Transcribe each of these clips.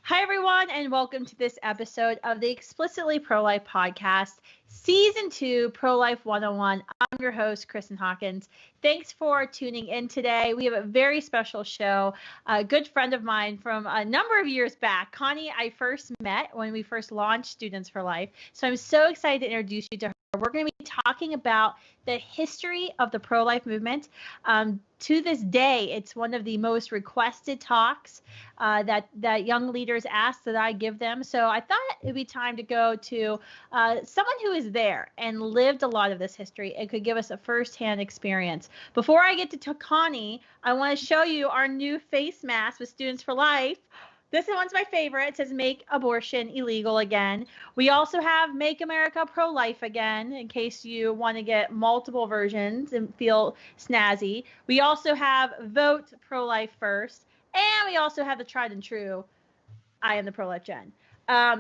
Hi, everyone, and welcome to this episode of the Explicitly Pro-Life podcast, Season 2, Pro-Life 101. I'm your host, Kristan Hawkins. Thanks for tuning in today. We have a very special show. A good friend of mine from a number of years back, Connie, I first met when we first launched Students for Life. So I'm so excited to introduce you to her. We're going to be talking about the history of the pro-life movement. To this day, it's one of the most requested talks that young leaders ask that I give them. So I thought it'd be time to go to someone who is there and lived a lot of this history and could give us a firsthand experience. Before I get to Connie, I want to show you our new face mask with Students for Life. This one's my favorite. It says make abortion illegal again. We also have Make America Pro-Life again, in case you want to get multiple versions and feel snazzy. We also have Vote Pro-Life First. And we also have the tried and true I Am the Pro-Life Gen.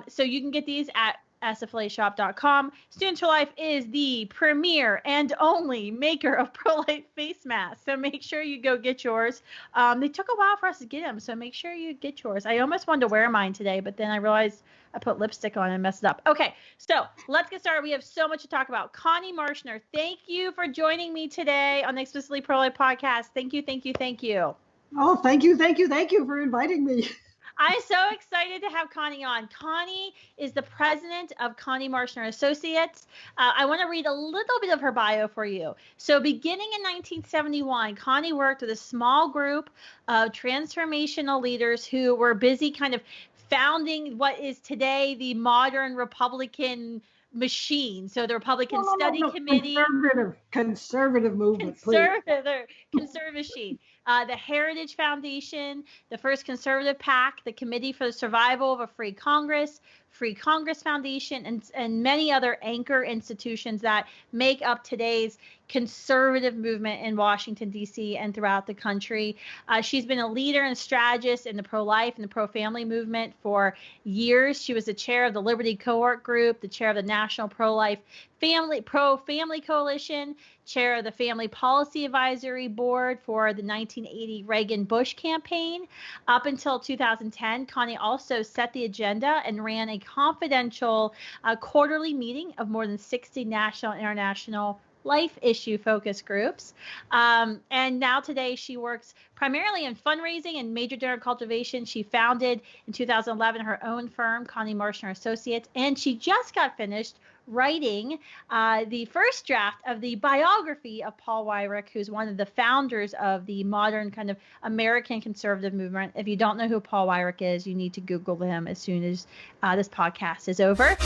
So you can get these at SFLAshop.com. Students for Life is the premier and only maker of pro-life face masks. So make sure you go get yours. They took a while for us to get them, so make sure you get yours. I almost wanted to wear mine today, but then I realized I put lipstick on and messed it up. Okay, so let's get started. We have so much to talk about. Connie Marshner, thank you for joining me today on the Explicitly Pro-Life podcast. Thank you, thank you, thank you. Oh, thank you for inviting me. I'm so excited to have Connie on. Connie is the president of Connie Marshner Associates. I want to read a little bit of her bio for you. So beginning in 1971, Connie worked with a small group of transformational leaders who were busy kind of founding what is today the modern Republican machine. So the Republican Study Committee. Conservative movement, Conservative machine. The Heritage Foundation, the First Conservative PAC, the Committee for the Survival of a Free Congress Foundation, and many other anchor institutions that make up today's conservative movement in Washington, D.C. and throughout the country. She's been a leader and strategist in the pro-life and the pro-family movement for years. She was the chair of the Liberty Cohort Group, the chair of the National Pro-Life Pro-Family Coalition, chair of the Family Policy Advisory Board for the 1980 Reagan-Bush campaign. Up until 2010, Connie also set the agenda and ran a confidential quarterly meeting of more than 60 national and international life issue focus groups. And now today she works primarily in fundraising and major donor cultivation. She founded in 2011 her own firm, Connie Marshner Associates, and she just got finished writing the first draft of the biography of Paul Weyrich, who's one of the founders of the modern kind of American conservative movement. If you don't know who Paul Weyrich is, you need to Google him as soon as this podcast is over.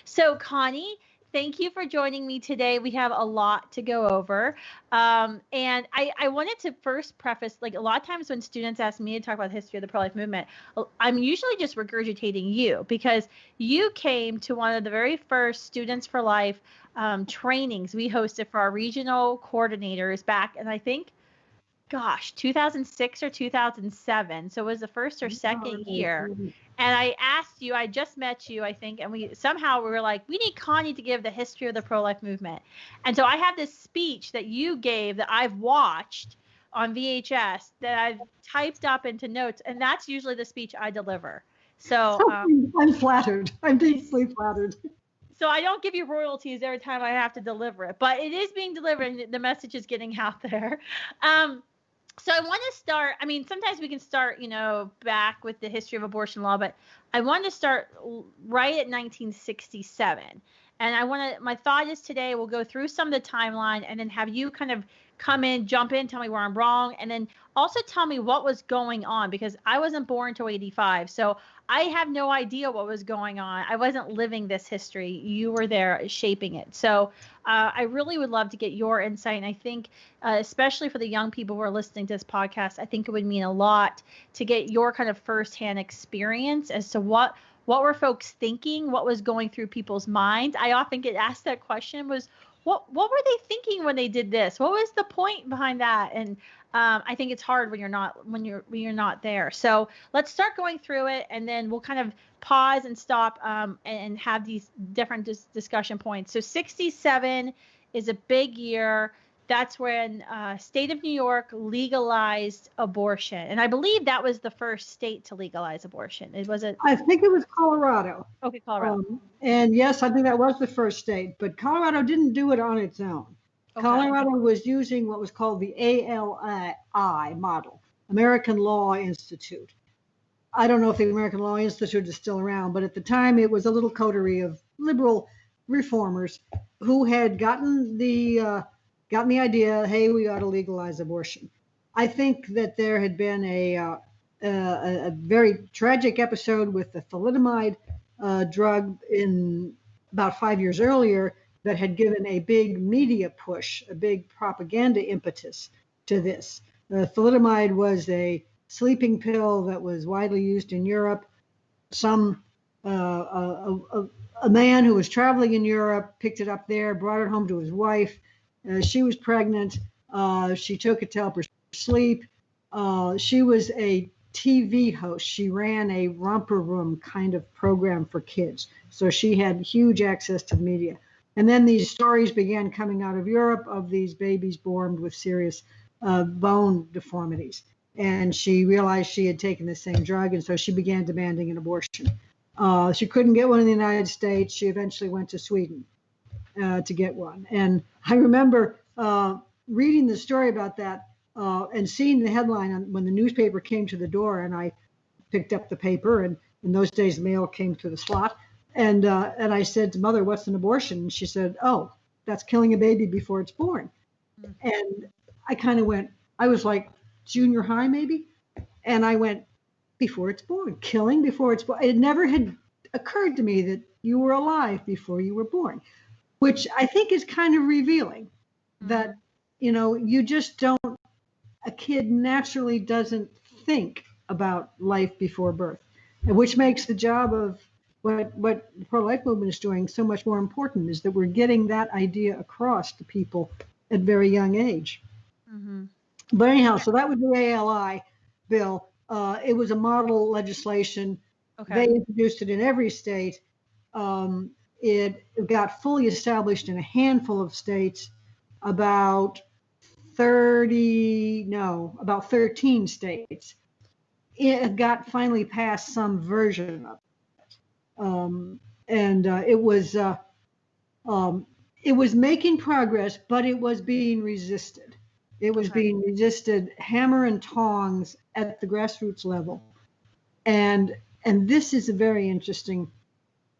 So Connie, thank you for joining me today. We have a lot to go over. And I wanted to first preface, like a lot of times when students ask me to talk about the history of the pro-life movement, I'm usually just regurgitating you because you came to one of the very first Students for Life trainings we hosted for our regional coordinators back, and I think, 2006 or 2007. So it was the first or second year. And I asked you, I just met you, I think, and we were like, we need Connie to give the history of the pro-life movement. And so I have this speech that you gave that I've watched on VHS that I've typed up into notes, and that's usually the speech I deliver. So I'm flattered. I'm deeply flattered. So I don't give you royalties every time I have to deliver it, but it is being delivered and the message is getting out there. So I want to start, I mean, sometimes we can start, back with the history of abortion law, but I want to start right at 1967. And my thought is today we'll go through some of the timeline and then have you kind of come in, jump in, tell me where I'm wrong, and then also tell me what was going on, because I wasn't born until 85. So I have no idea what was going on. I wasn't living this history. You were there shaping it. So I really would love to get your insight. And I think, especially for the young people who are listening to this podcast, I think it would mean a lot to get your kind of firsthand experience as to what were folks thinking, what was going through people's minds. I often get asked that question was, what were they thinking when they did this? What was the point behind that? And I think it's hard when you're not there. So let's start going through it, and then we'll kind of pause and stop and have these different discussion points. So 67 is a big year. That's when state of New York legalized abortion. And I believe that was the first state to legalize abortion. It was I think it was Colorado. Okay, Colorado. And yes, I think that was the first state, but Colorado didn't do it on its own. Okay. Colorado was using what was called the ALI model, American Law Institute. I don't know if the American Law Institute is still around, but at the time it was a little coterie of liberal reformers who had gotten the idea, hey, we ought to legalize abortion. I think that there had been a very tragic episode with the thalidomide drug in about 5 years earlier that had given a big media push, a big propaganda impetus to this. Thalidomide was a sleeping pill that was widely used in Europe. A man who was traveling in Europe picked it up there, brought it home to his wife. She was pregnant. She took it to help her sleep. She was a TV host. She ran a romper room kind of program for kids. So she had huge access to the media. And then these stories began coming out of Europe of these babies born with serious bone deformities. And she realized she had taken the same drug, and so she began demanding an abortion. She couldn't get one in the United States. She eventually went to Sweden to get one. And I remember reading the story about that and seeing the headline when the newspaper came to the door, and I picked up the paper, and in those days mail came to the slot. And I said to Mother, what's an abortion? And she said, oh, that's killing a baby before it's born. And I kind of went, I was like junior high maybe. And I went, before it's born, killing before it's born. It never had occurred to me that you were alive before you were born, which I think is kind of revealing that, you just don't, a kid naturally doesn't think about life before birth, which makes the job of what the pro-life movement is doing so much more important, is that we're getting that idea across to people at very young age. Mm-hmm. But anyhow, so that was the ALI bill. It was a model legislation. Okay. They introduced it in every state. It got fully established in a handful of states, about 13 states. It got finally passed some version of it. It was making progress, but it was being resisted. It was being resisted hammer and tongs at the grassroots level. And this is a very interesting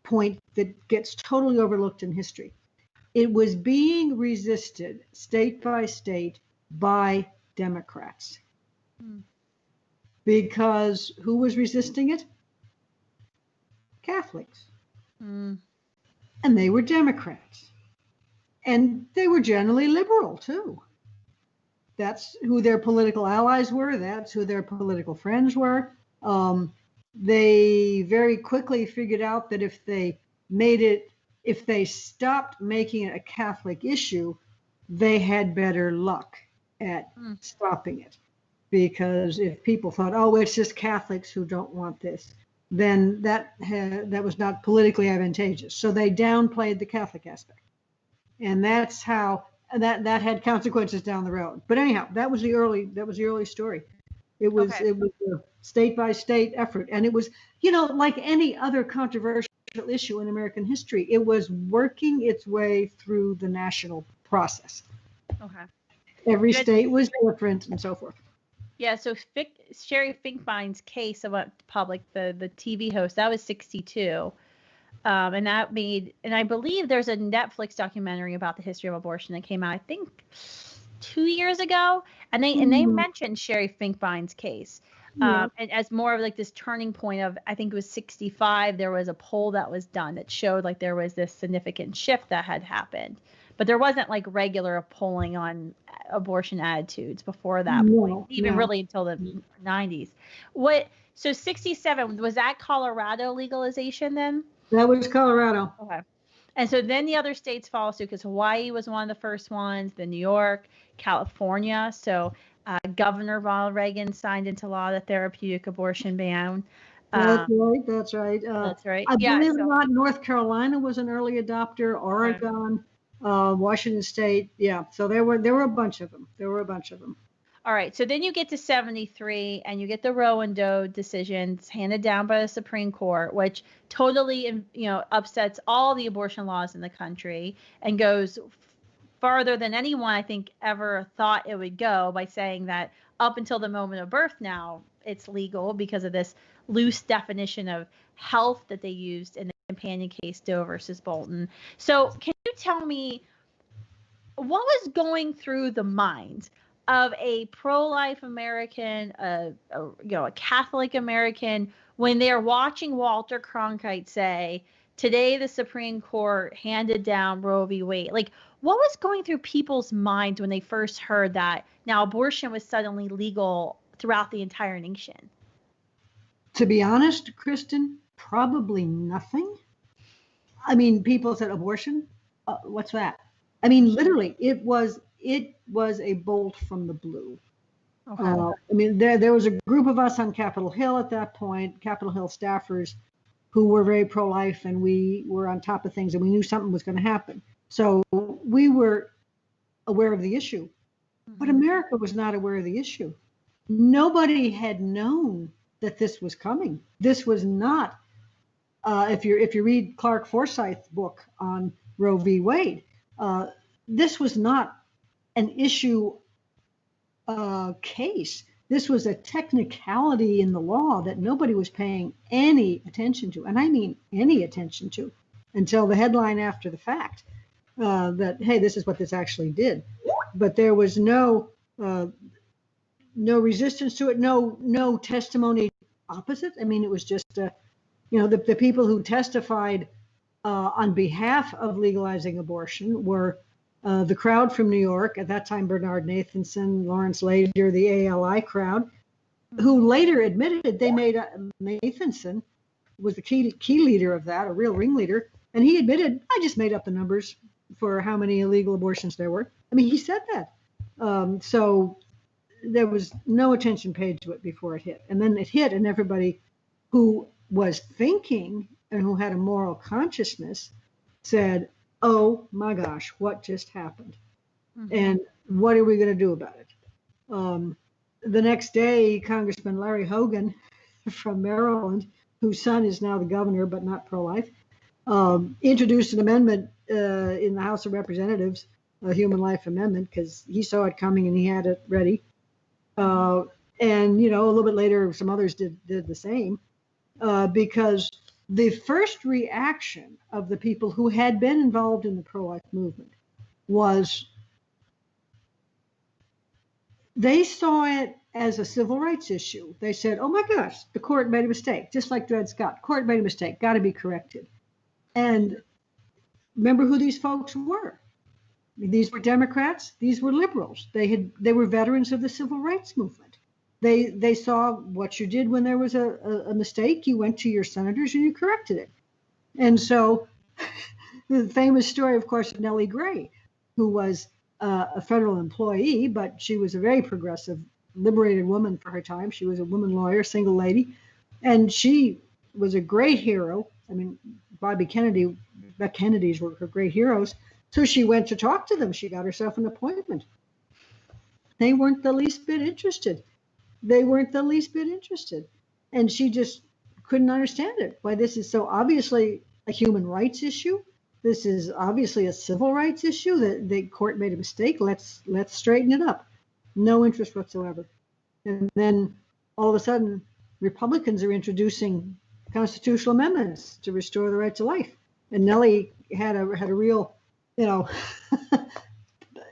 point that gets totally overlooked in history. It was being resisted state by state by Democrats. Because who was resisting it? Catholics. And they were Democrats. And they were generally liberal too. That's who their political allies were. That's who their political friends were. They very quickly figured out that if they stopped making it a Catholic issue, they had better luck at stopping it. Because if people thought, oh, it's just Catholics who don't want this, then that was not politically advantageous. So they downplayed the Catholic aspect. And that's how that had consequences down the road. But anyhow, that was the early story. It was a state by state effort. And it was, like any other controversial issue in American history, it was working its way through the national process. Okay. Every state was different and so forth. Yeah, so Sherry Finkbein's case about public, the TV host, that was 62. And I believe there's a Netflix documentary about the history of abortion that came out, I think 2 years ago. And they mentioned Sherry Finkbein's case. And as more of like this turning point of, I think it was 65, there was a poll that was done that showed like there was this significant shift that had happened. But there wasn't like regular polling on abortion attitudes before that point, even really until the 90s. So 67, was that Colorado legalization then? That was Colorado. Okay. And so then the other states follow suit because Hawaii was one of the first ones, then New York, California. So Governor Ronald Reagan signed into law the therapeutic abortion ban. That's right. That's right. That's right. I Yeah. believe it or So, not, North Carolina was an early adopter. Oregon, Washington State. Yeah. So there were a bunch of them. all right. So then you get to 73 and you get the Roe and Doe decisions handed down by the Supreme Court, which totally, upsets all the abortion laws in the country and goes farther than anyone I think ever thought it would go by saying that up until the moment of birth now it's legal because of this loose definition of health that they used in the companion case Doe versus Bolton. So can you tell me what was going through the mind of a pro-life American, a Catholic American, when they're watching Walter Cronkite say, "Today the Supreme Court handed down Roe v. Wade"? Like, what was going through people's minds when they first heard that now abortion was suddenly legal throughout the entire nation? To be honest, Kristen, probably nothing. I mean, people said abortion. What's that? I mean, literally, it was a bolt from the blue. Okay. I mean, there was a group of us on Capitol Hill at that point, Capitol Hill staffers, who were very pro-life, and we were on top of things, and we knew something was going to happen. So we were aware of the issue, but America was not aware of the issue. Nobody had known that this was coming. This was not. If you read Clark Forsyth's book on Roe v. Wade, this was not an issue case. This was a technicality in the law that nobody was paying any attention to, and I mean any attention to, until the headline after the fact that, hey, this is what this actually did. But there was no resistance to it, no testimony opposite. I mean, it was just the people who testified on behalf of legalizing abortion were the crowd from New York, at that time Bernard Nathanson, Lawrence Lader, the ALI crowd, who later admitted they made Nathanson was the key leader of that, a real ringleader, and he admitted, I just made up the numbers for how many illegal abortions there were. I mean, he said that. So there was no attention paid to it before it hit. And then it hit, and everybody who was thinking and who had a moral consciousness said, oh my gosh, what just happened? And what are we going to do about it? The next day, Congressman Larry Hogan from Maryland, whose son is now the governor but not pro-life, introduced an amendment in the House of Representatives, a human life amendment, because he saw it coming and he had it ready. And, a little bit later, some others did the same, because the first reaction of the people who had been involved in the pro-life movement was they saw it as a civil rights issue. They said, oh my gosh, the court made a mistake, just like Dred Scott. Court made a mistake, got to be corrected. And remember who these folks were. These were Democrats, these were liberals. They were veterans of the civil rights movement. They saw what you did when there was a mistake. You went to your senators and you corrected it. And so the famous story, of course, of Nellie Gray, who was a federal employee, but she was a very progressive, liberated woman for her time. She was a woman lawyer, single lady, and she was a great hero. I mean, Bobby Kennedy, the Kennedys were her great heroes. So she went to talk to them. She got herself an appointment. They weren't the least bit interested. And she just couldn't understand it, why this is so obviously a human rights issue. This is obviously a civil rights issue. The court made a mistake. Let's straighten it up. No interest whatsoever. And then all of a sudden, Republicans are introducing constitutional amendments to restore the right to life. And Nellie had a real,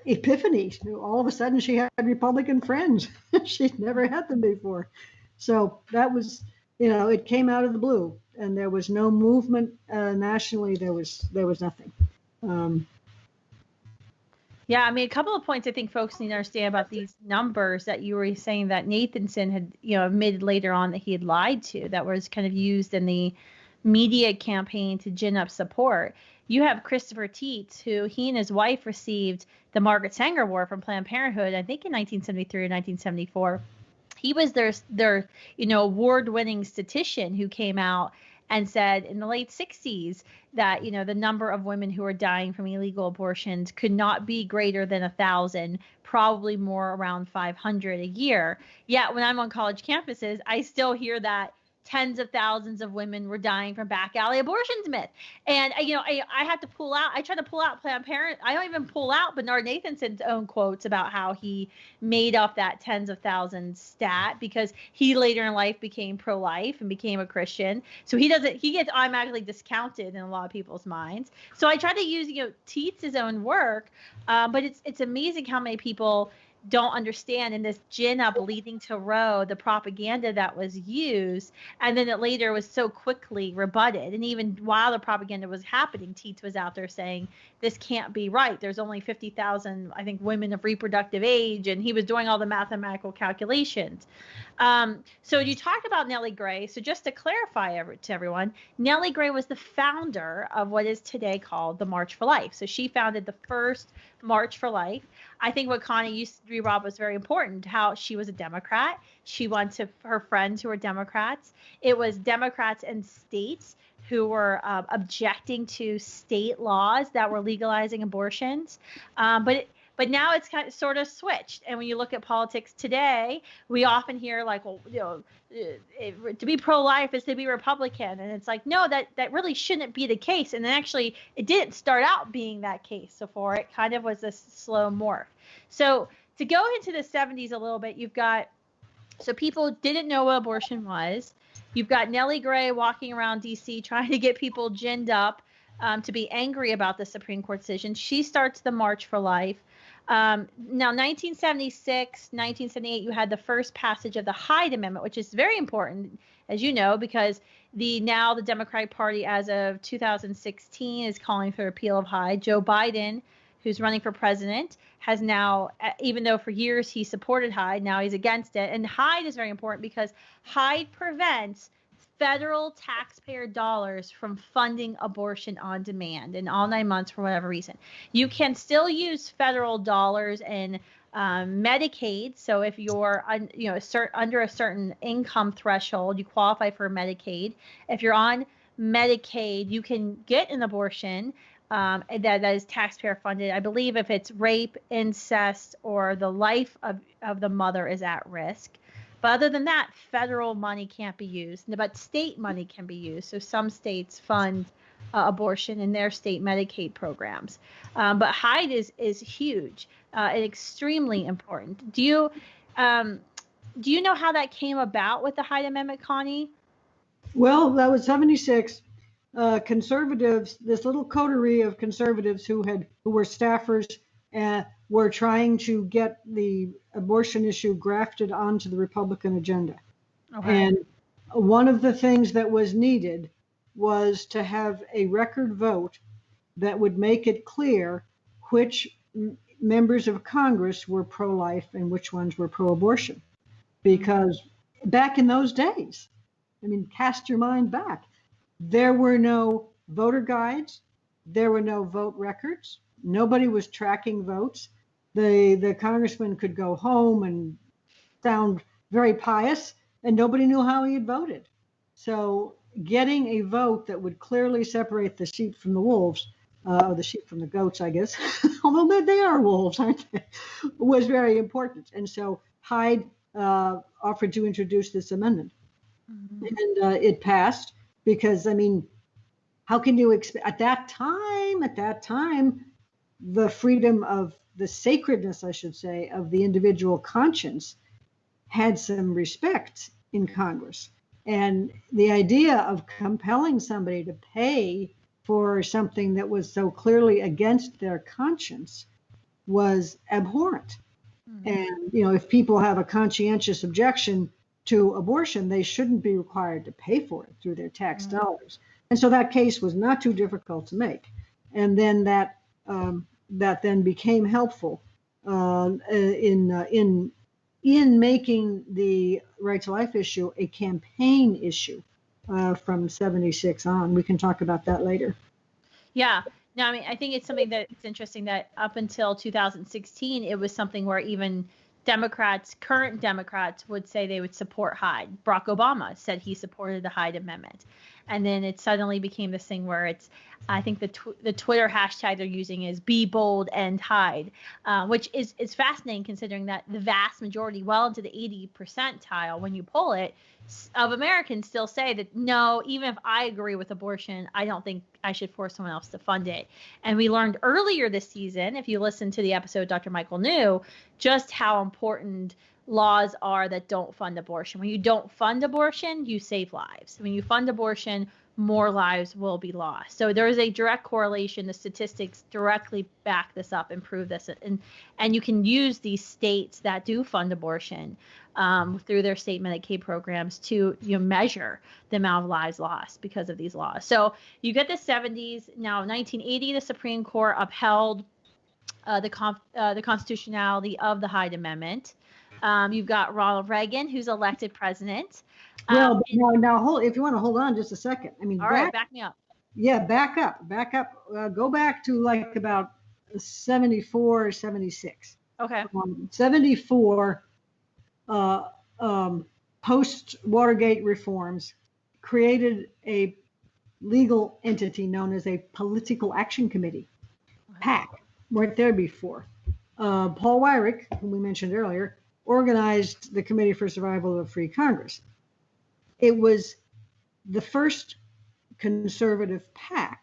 epiphany. All of a sudden, she had Republican friends. She'd never had them before. So that was, it came out of the blue, and there was no movement nationally. There was nothing. Yeah, I mean, a couple of points I think folks need to understand about these numbers that you were saying that Nathanson had, admitted later on that he had lied to, that was kind of used in the media campaign to gin up support. you have Christopher Teats, who he and his wife received the Margaret Sanger Award from Planned Parenthood, I think in 1973 or 1974. He was their award-winning statistician who came out and said in the late 60s that the number of women who are dying from illegal abortions could not be greater than 1,000, probably more around 500 a year. Yet when I'm on college campuses, I still hear that tens of thousands of women were dying from back alley abortions myth. And I had to pull out. I try to pull out Planned Parenthood. I don't even pull out Bernard Nathanson's own quotes about how he made up that tens of thousands stat, because he later in life became pro-life and became a Christian. So he gets automatically discounted in a lot of people's minds. So I try to use Teats' own work, but it's amazing how many people don't understand in this gin up leading to Roe, the propaganda that was used, and then it later was so quickly rebutted. And even while the propaganda was happening, Teats was out there saying this can't be right. There's only 50,000, I think, women of reproductive age, and he was doing all the mathematical calculations. So you talked about Nellie Gray. So just to clarify to everyone, Nellie Gray was the founder of what is today called the March for Life. So she founded the first March for Life. I think what Connie used to Rob was very important, how she was a Democrat. She went to her friends who were Democrats. It was Democrats and states who were objecting to state laws that were legalizing abortions. But now it's kind of sort of switched. And when you look at politics today, we often hear like, well, to be pro-life is to be Republican. And it's like, no, that really shouldn't be the case. And then actually it didn't start out being that case. So for it kind of was a slow morph. So to go into the 70s a little bit, so people didn't know what abortion was. You've got Nellie Gray walking around D.C. trying to get people ginned up to be angry about the Supreme Court decision. She starts the March for Life. Now, 1976, 1978, you had the first passage of the Hyde Amendment, which is very important, as you know, because the Democratic Party, as of 2016, is calling for repeal of Hyde. Joe Biden, who's running for president, has now, even though for years he supported Hyde, now he's against it. And Hyde is very important because Hyde prevents federal taxpayer dollars from funding abortion on demand in all 9 months for whatever reason. You can still use federal dollars in Medicaid. So if you're under a certain income threshold, you qualify for Medicaid. If you're on Medicaid, you can get an abortion that is taxpayer funded. I believe if it's rape, incest, or the life of the mother is at risk. But other than that, federal money can't be used, but state money can be used. So some states fund abortion in their state Medicaid programs. But Hyde is huge and extremely important. Do you know how that came about with the Hyde Amendment, Connie? Well, that was 76. Conservatives, this little coterie of conservatives who were staffers, were trying to get the abortion issue grafted onto the Republican agenda. Okay. And one of the things that was needed was to have a record vote that would make it clear which members of Congress were pro-life and which ones were pro-abortion. Because back in those days, I mean, cast your mind back, there were no voter guides, there were no vote records, nobody was tracking votes. The congressman could go home and sound very pious, and nobody knew how he had voted. So getting a vote that would clearly separate the sheep from the wolves, or the sheep from the goats, I guess, although they are wolves, aren't they, was very important. And so Hyde offered to introduce this amendment. Mm-hmm. And it passed because, I mean, how can you expect, at that time, the freedom of the sacredness, I should say, of the individual conscience had some respect in Congress. And the idea of compelling somebody to pay for something that was so clearly against their conscience was abhorrent. Mm-hmm. And, if people have a conscientious objection to abortion, they shouldn't be required to pay for it through their tax mm-hmm. dollars. And so that case was not too difficult to make. And then that then became helpful in making the right to life issue a campaign issue from 76 on. We can talk about that later. Yeah. No, I mean, I think it's something that it's interesting that up until 2016, it was something where even Democrats, current Democrats, would say they would support Hyde. Barack Obama said he supported the Hyde Amendment. And then it suddenly became this thing where it's, I think the Twitter hashtag they're using is "Be Bold and Hyde," which is fascinating considering that the vast majority, well into the 80 percentile, when you poll it, of Americans still say that no, even if I agree with abortion, I don't think I should force someone else to fund it. And we learned earlier this season, if you listen to the episode Dr. Michael knew, just how important laws are that don't fund abortion. When you don't fund abortion, you save lives. When you fund abortion, more lives will be lost. So there is a direct correlation. The statistics directly back this up and prove this. And you can use these states that do fund abortion through their state Medicaid programs to measure the amount of lives lost because of these laws. So you get the 70s. Now, 1980, the Supreme Court upheld the constitutionality of the Hyde Amendment. You've got Ronald Reagan, who's elected president. Well, now if you want to hold on just a second. I mean, all right, back me up. Yeah, back up. Go back to like about 74, 76. Okay. 74, post-Watergate reforms created a legal entity known as a Political Action Committee, PAC. Weren't there before. Paul Weyrich, whom we mentioned earlier, organized the Committee for Survival of a Free Congress. It was the first conservative PAC,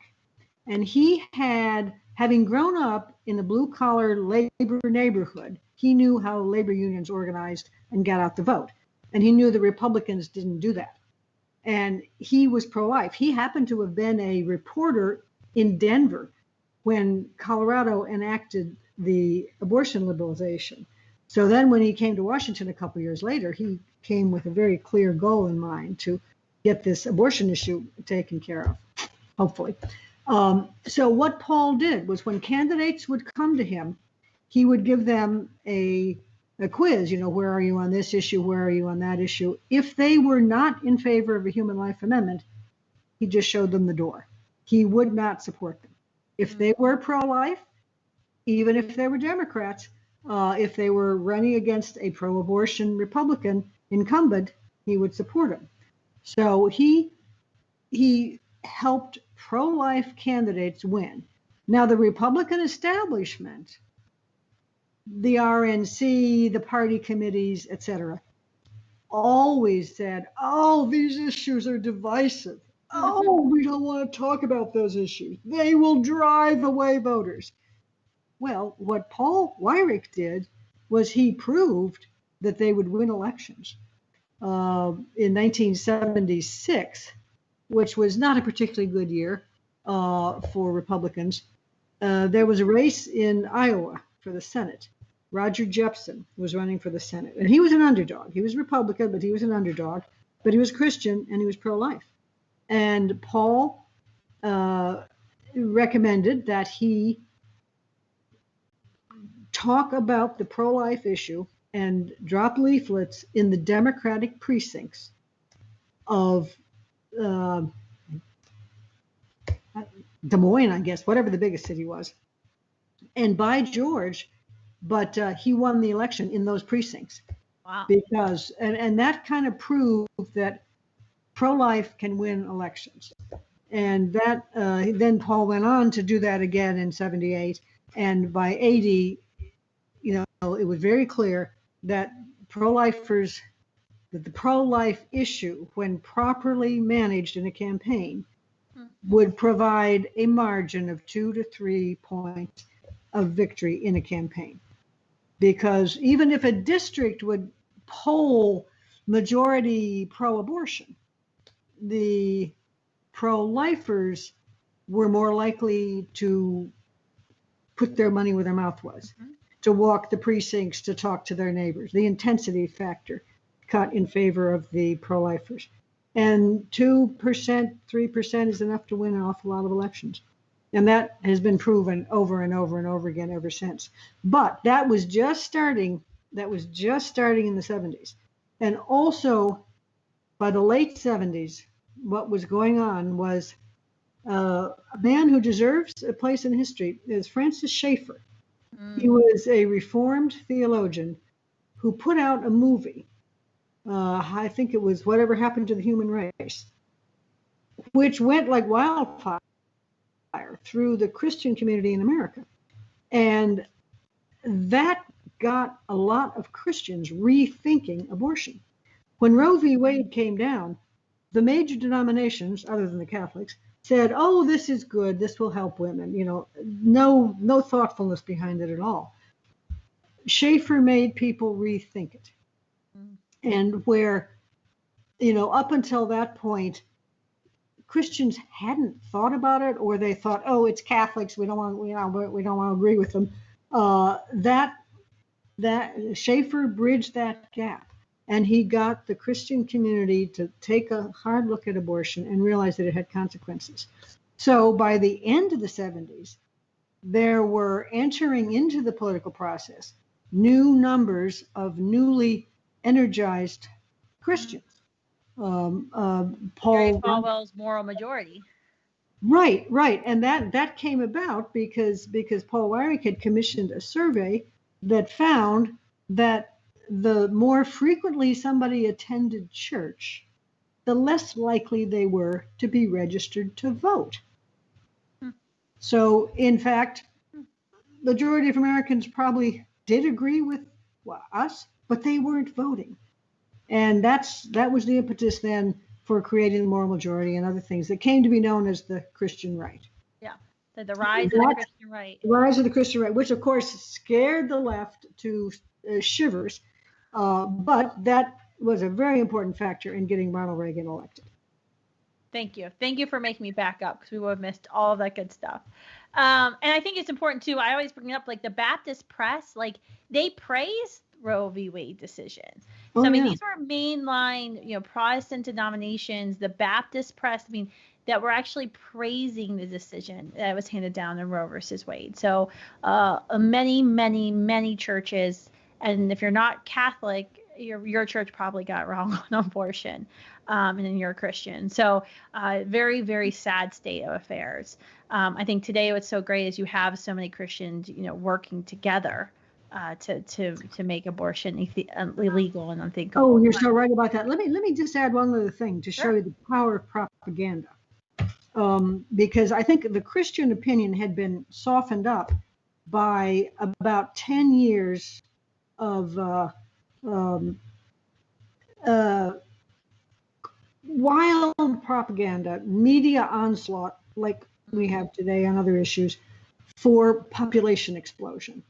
and he having grown up in the blue-collar labor neighborhood, he knew how labor unions organized and got out the vote, and he knew the Republicans didn't do that. And he was pro-life. He happened to have been a reporter in Denver when Colorado enacted the abortion liberalization. So then when he came to Washington a couple years later, he came with a very clear goal in mind to get this abortion issue taken care of, hopefully. So what Paul did was when candidates would come to him, he would give them a quiz, where are you on this issue? Where are you on that issue? If they were not in favor of a human life amendment, he just showed them the door. He would not support them. If they were pro-life, even if they were Democrats, if they were running against a pro-abortion Republican incumbent, he would support them. So he helped pro-life candidates win. Now the Republican establishment, the RNC, the party committees, etc., always said, oh, these issues are divisive. Oh, we don't want to talk about those issues. They will drive away voters. Well, what Paul Weyrich did was he proved that they would win elections. In 1976, which was not a particularly good year for Republicans, there was a race in Iowa for the Senate. Roger Jepson was running for the Senate, and he was an underdog. He was Republican, but he was an underdog. But he was Christian, and he was pro-life. And Paul recommended that he talk about the pro-life issue and drop leaflets in the Democratic precincts of Des Moines, I guess, whatever the biggest city was. And by George, but he won the election in those precincts. Wow. Because, and that kind of proved that pro-life can win elections. And that then Paul went on to do that again in 78. And by 80, it was very clear that pro-lifers, that the pro-life issue, when properly managed in a campaign, would provide a margin of 2 to 3 points of victory in a campaign. Because even if a district would poll majority pro-abortion, the pro-lifers were more likely to put their money where their mouth was, to walk the precincts, to talk to their neighbors. The intensity factor cut in favor of the pro-lifers. And 2%, 3% is enough to win an awful lot of elections. And that has been proven over and over and over again ever since. But that was just starting. That was just starting in the 70s. And also by the late 70s, what was going on was a man who deserves a place in history is Francis Schaeffer. Mm. He was a Reformed theologian who put out a movie. I think it was Whatever Happened to the Human Race, which went like wildfire through the Christian community in America. And that got a lot of Christians rethinking abortion. When Roe v. Wade came down, the major denominations, other than the Catholics, said, "Oh, this is good. This will help women." No thoughtfulness behind it at all. Schaeffer made people rethink it. And where, up until that point, Christians hadn't thought about it, or they thought, "Oh, it's Catholics. We don't want to agree with them." That Schaeffer bridged that gap, and he got the Christian community to take a hard look at abortion and realize that it had consequences. So by the end of the 70s, there were entering into the political process new numbers of newly energized Christians. Jerry Falwell's moral majority. Right, and that came about because Paul Weyrich had commissioned a survey that found that the more frequently somebody attended church, the less likely they were to be registered to vote. So, in fact, majority of Americans probably did agree with us, but they weren't voting. And that was the impetus then for creating the moral majority and other things that came to be known as the Christian right. Yeah, the rise of the Christian right. The rise of the Christian right, which of course scared the left to shivers, but that was a very important factor in getting Ronald Reagan elected. Thank you for making me back up, because we would have missed all of that good stuff. And I think it's important too. I always bring it up, like the Baptist press, like they praise Roe v. Wade decision. So I mean, these were mainline, Protestant denominations, the Baptist press, that were actually praising the decision that was handed down in Roe versus Wade. So many churches, and if you're not Catholic, your church probably got wrong on abortion, and then you're a Christian. So very, very sad state of affairs. I think today what's so great is you have so many Christians, working together to make abortion illegal and unthinkable. Oh, you're so right about that. Let me just add one other thing to show you the power of propaganda. Because I think the Christian opinion had been softened up by about 10 years of wild propaganda, media onslaught like we have today on other issues for population explosion.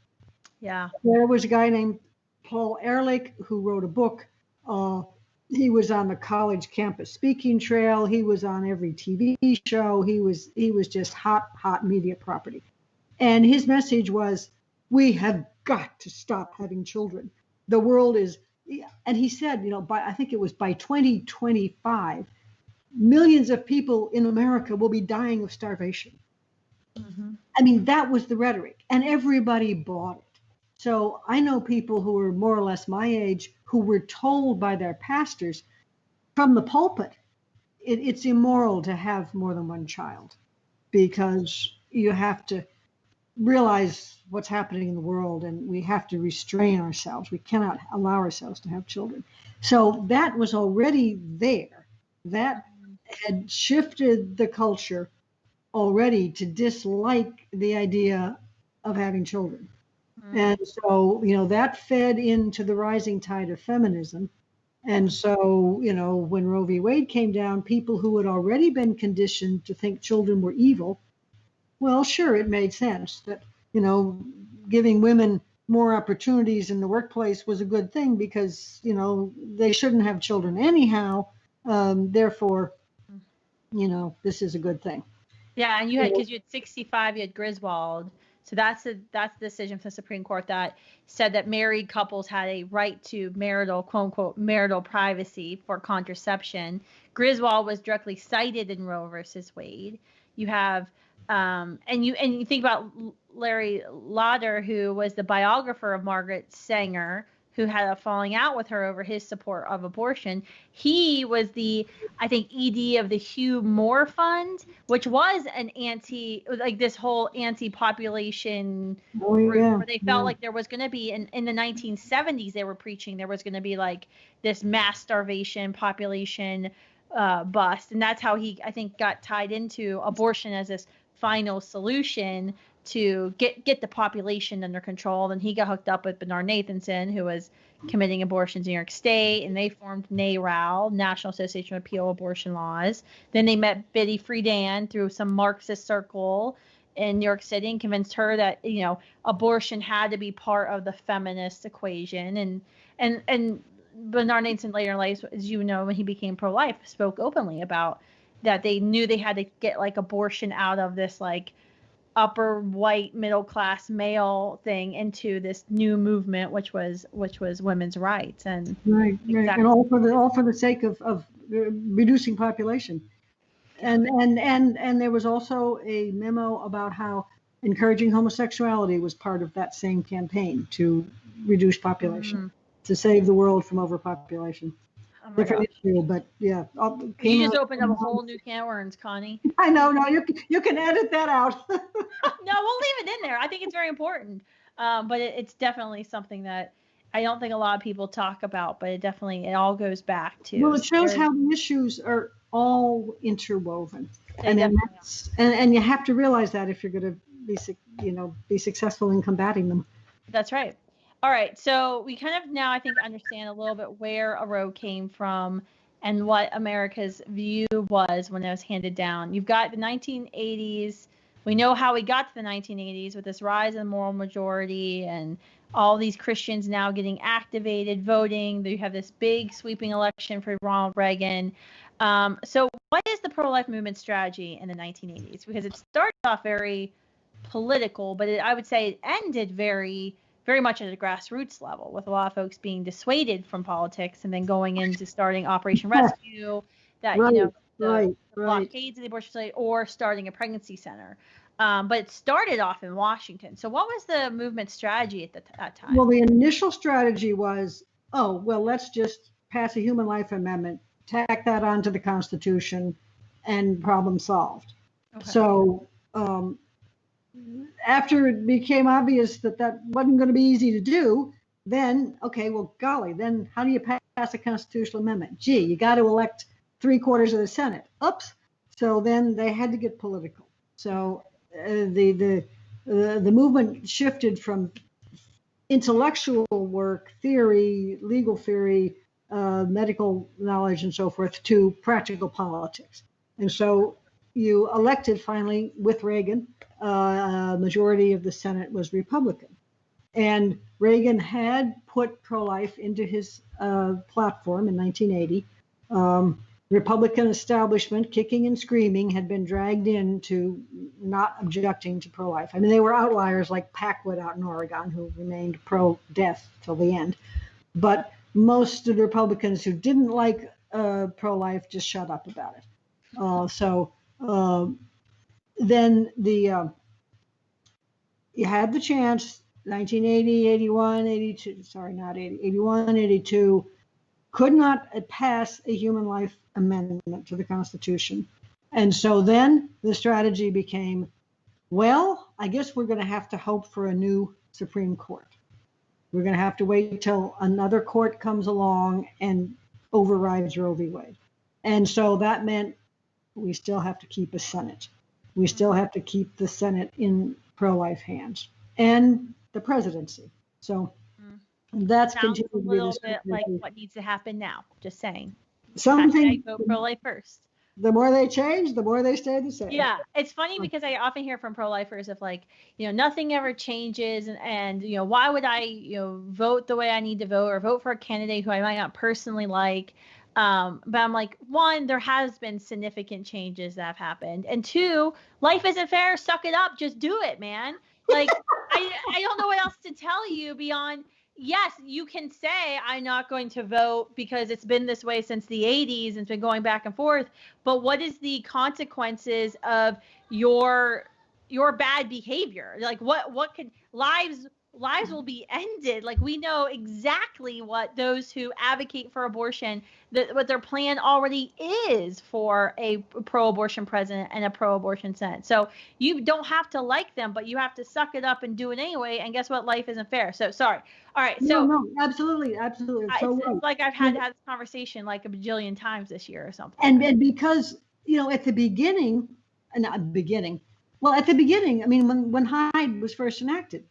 Yeah. There was a guy named Paul Ehrlich who wrote a book. He was on the college campus speaking trail. He was on every TV show. He was just hot media property. And his message was, we have got to stop having children. The world is, and he said, I think it was by 2025, millions of people in America will be dying of starvation. Mm-hmm. That was the rhetoric, and everybody bought it. So I know people who are more or less my age who were told by their pastors from the pulpit, it's immoral to have more than one child, because you have to realize what's happening in the world, and we have to restrain ourselves. We cannot allow ourselves to have children. So that was already there. That had shifted the culture already to dislike the idea of having children. And so, that fed into the rising tide of feminism. And so, when Roe v. Wade came down, people who had already been conditioned to think children were evil, well, sure, it made sense that, giving women more opportunities in the workplace was a good thing because, they shouldn't have children anyhow. Therefore, this is a good thing. Yeah, and you had 65, you had Griswold. So that's the decision from the Supreme Court that said that married couples had a right to marital, quote unquote, marital privacy for contraception. Griswold was directly cited in Roe versus Wade. You have, and you think about Larry Lauder, who was the biographer of Margaret Sanger, who had a falling out with her over his support of abortion. He was the, I think, ED of the Hugh Moore Fund, which was an this whole anti-population group where they felt like there was going to be, in the 1970s, they were preaching there was going to be like this mass starvation population bust. And that's how he, I think, got tied into abortion as this final solution to get the population under control. Then he got hooked up with Bernard Nathanson, who was committing abortions in New York State, and they formed NARAL, National Association of Appeal Abortion Laws. Then they met Betty Friedan through some Marxist circle in New York City and convinced her that, you know, abortion had to be part of the feminist equation. And Bernard Nathanson later in life, as you know, when he became pro-life, spoke openly about that they knew they had to get like abortion out of this like upper white middle class male thing into this new movement, which was women's rights. And right, and all for the sake of reducing population. And there was also a memo about how encouraging homosexuality was part of that same campaign to reduce population, to save the world from overpopulation. Oh different issue, but yeah. You just opened up a whole new can of worms, Connie. I know. No, you can edit that out. No, we'll leave it in there. I think it's very important. But it's definitely something that I don't think a lot of people talk about, but it all goes back to. Well, it shows how the issues are all interwoven. And you have to realize that if you're going to be successful in combating them. That's right. All right, so we kind of now, I think, understand a little bit where a road came from and what America's view was when it was handed down. You've got the 1980s. We know how we got to the 1980s with this rise in the moral majority and all these Christians now getting activated, voting. You have this big sweeping election for Ronald Reagan. So what is the pro-life movement strategy in the 1980s? Because it started off very political, but I would say it ended very much at a grassroots level, with a lot of folks being dissuaded from politics and then going into starting Operation Rescue, that the blockades of the abortion facility, or starting a pregnancy center. But it started off in Washington. So what was the movement strategy at that time? Well, the initial strategy was, let's just pass a Human Life Amendment, tack that onto the Constitution, and problem solved. Okay. So after it became obvious that wasn't going to be easy to do, then, then how do you pass a constitutional amendment? Gee, you got to elect 3/4 of the Senate. Oops. So then they had to get political. So the movement shifted from intellectual work, theory, legal theory, medical knowledge, and so forth, to practical politics. And so you elected finally, with Reagan, a majority of the Senate was Republican. And Reagan had put pro-life into his platform in 1980. Republican establishment, kicking and screaming, had been dragged into not objecting to pro-life. I mean, they were outliers like Packwood out in Oregon, who remained pro-death till the end. But most of the Republicans who didn't like pro-life just shut up about it. Then you had the chance, 1980, 81, 82, sorry, not 80, 81, 82, could not pass a Human Life Amendment to the Constitution. And so then the strategy became, I guess we're going to have to hope for a new Supreme Court. We're going to have to wait till another court comes along and overrides Roe v. Wade. And so that meant we still have to keep a Senate. We still have to keep the Senate in pro-life hands and the presidency. So that's sounds a little bit like what needs to happen now. Just saying. Something. Vote pro-life first. The more they change, the more they stay the same. Yeah, it's funny because I often hear from pro-lifers of nothing ever changes, and why would I vote the way I need to vote, or vote for a candidate who I might not personally like. But I'm like, one, there has been significant changes that have happened. And two, life isn't fair. Suck it up. Just do it, man. Like, I don't know what else to tell you beyond, yes, you can say I'm not going to vote because it's been this way since the 80s and it's been going back and forth. But what is the consequences of your bad behavior? Like, what could lives will be ended. Like, we know exactly what those who advocate for abortion, what their plan already is for a pro-abortion president and a pro-abortion Senate. So you don't have to like them, but you have to suck it up and do it anyway. And guess what? Life isn't fair. So sorry. All right. So No, absolutely. So it's like I've had this conversation like a bajillion times this year or something. And because, at the beginning, at the beginning, I mean, when Hyde was first enacted,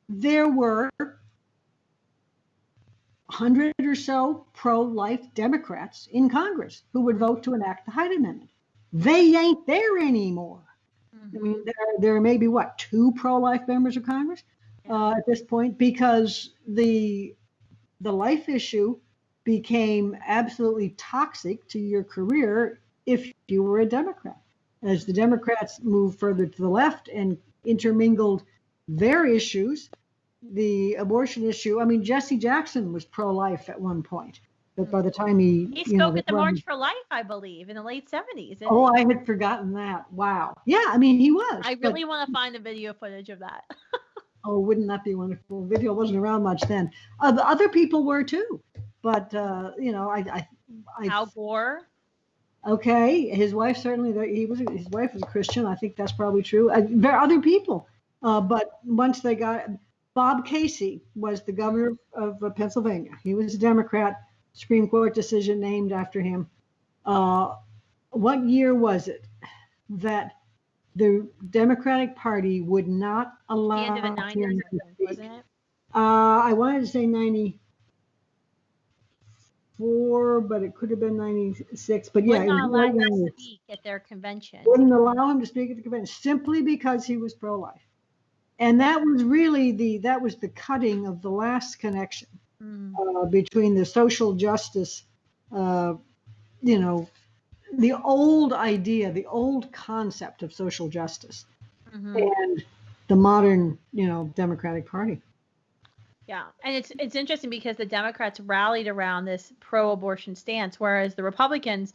there were 100 or so pro-life Democrats in Congress who would vote to enact the Hyde Amendment. They ain't there anymore. I mean, there may be, 2 pro-life members of Congress at this point, because the life issue became absolutely toxic to your career if you were a Democrat. As the Democrats moved further to the left and intermingled their issues, the abortion issue, I mean, Jesse Jackson was pro-life at one point, but by the time he spoke at the March for Life, I believe, in the late 70s. Oh, I had forgotten that. Wow. Yeah, I mean, he was. I really want to find the video footage of that. Oh, wouldn't that be wonderful? Video wasn't around much then. Other people were too, but Al Gore. Okay, his wife certainly. His wife was a Christian. I think that's probably true. There are other people, but once they got Bob Casey was the governor of Pennsylvania. He was a Democrat. Supreme Court decision named after him. What year was it that the Democratic Party would not allow the end of the 90s, wasn't it? I wanted to say 94, but it could have been 96. But yeah, wouldn't allow him to speak at their convention. Wouldn't allow him to speak at the convention simply because he was pro-life, and that was really the cutting of the last connection between the social justice, the old idea, the old concept of social justice, and the modern, Democratic Party. Yeah, and it's interesting because the Democrats rallied around this pro-abortion stance, whereas the Republicans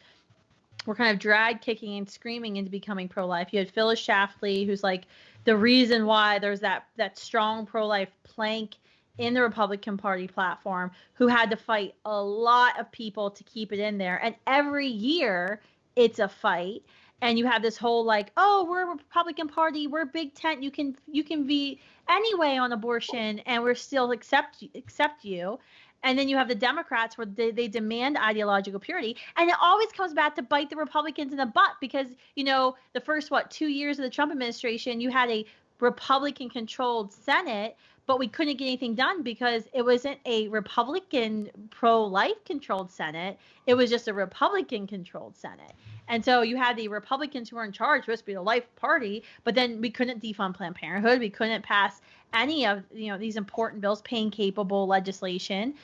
were kind of drag kicking and screaming into becoming pro-life. You had Phyllis Schlafly, who's like the reason why there's that strong pro-life plank in the Republican Party platform, who had to fight a lot of people to keep it in there. And every year it's a fight. And you have this whole like, oh, we're a Republican Party, we're big tent, you can be anyway on abortion, and we're still accept you. And then you have the Democrats where they demand ideological purity, and it always comes back to bite the Republicans in the butt, because the first 2 years of the Trump administration, you had a Republican-controlled Senate, but we couldn't get anything done because it wasn't a Republican pro-life controlled Senate. It was just a Republican controlled Senate. And so you had the Republicans who were in charge, supposed to be the life party, but then we couldn't defund Planned Parenthood. We couldn't pass any of these important bills, pain capable legislation,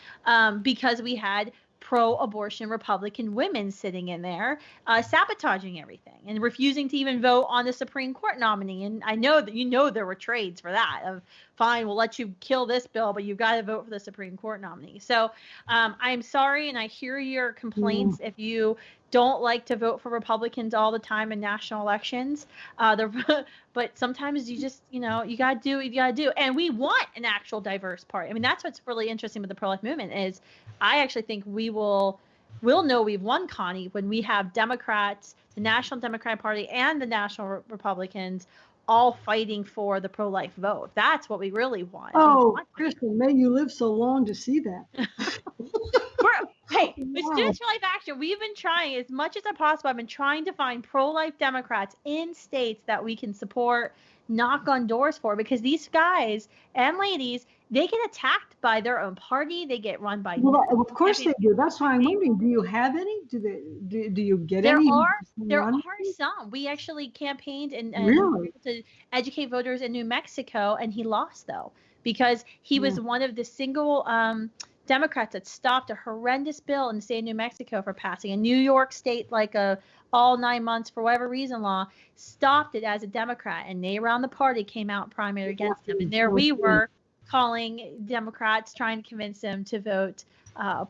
because we had pro-abortion Republican women sitting in there, sabotaging everything and refusing to even vote on the Supreme Court nominee. And I know that there were trades for that of, fine, we'll let you kill this bill, but you've got to vote for the Supreme Court nominee. So I'm sorry, and I hear your complaints if you don't like to vote for Republicans all the time in national elections. But sometimes you just, you got to do what you got to do. And we want an actual diverse party. I mean, that's what's really interesting with the pro-life movement is I actually think we'll know we've won, Connie, when we have Democrats, the National Democratic Party and the National Republicans all fighting for the pro-life vote. That's what we really want. Oh, Kristan, may you live so long to see that. Hey, with Students for Life Action, we've been trying as much as possible. I've been trying to find pro-life Democrats in states that we can support, knock on doors for, because these guys and ladies, they get attacked by their own party. They get run by. Well, of course they do. That's why I'm wondering. Do you have any? Do you get any? There are some. We actually campaigned and really? to educate voters in New Mexico, and he lost though because he was one of the single Democrats that stopped a horrendous bill in the state of New Mexico for passing. A New York state, like a all 9 months for whatever reason law, stopped it as a Democrat, and they around the party came out primary against him. And there we were calling Democrats, trying to convince them to vote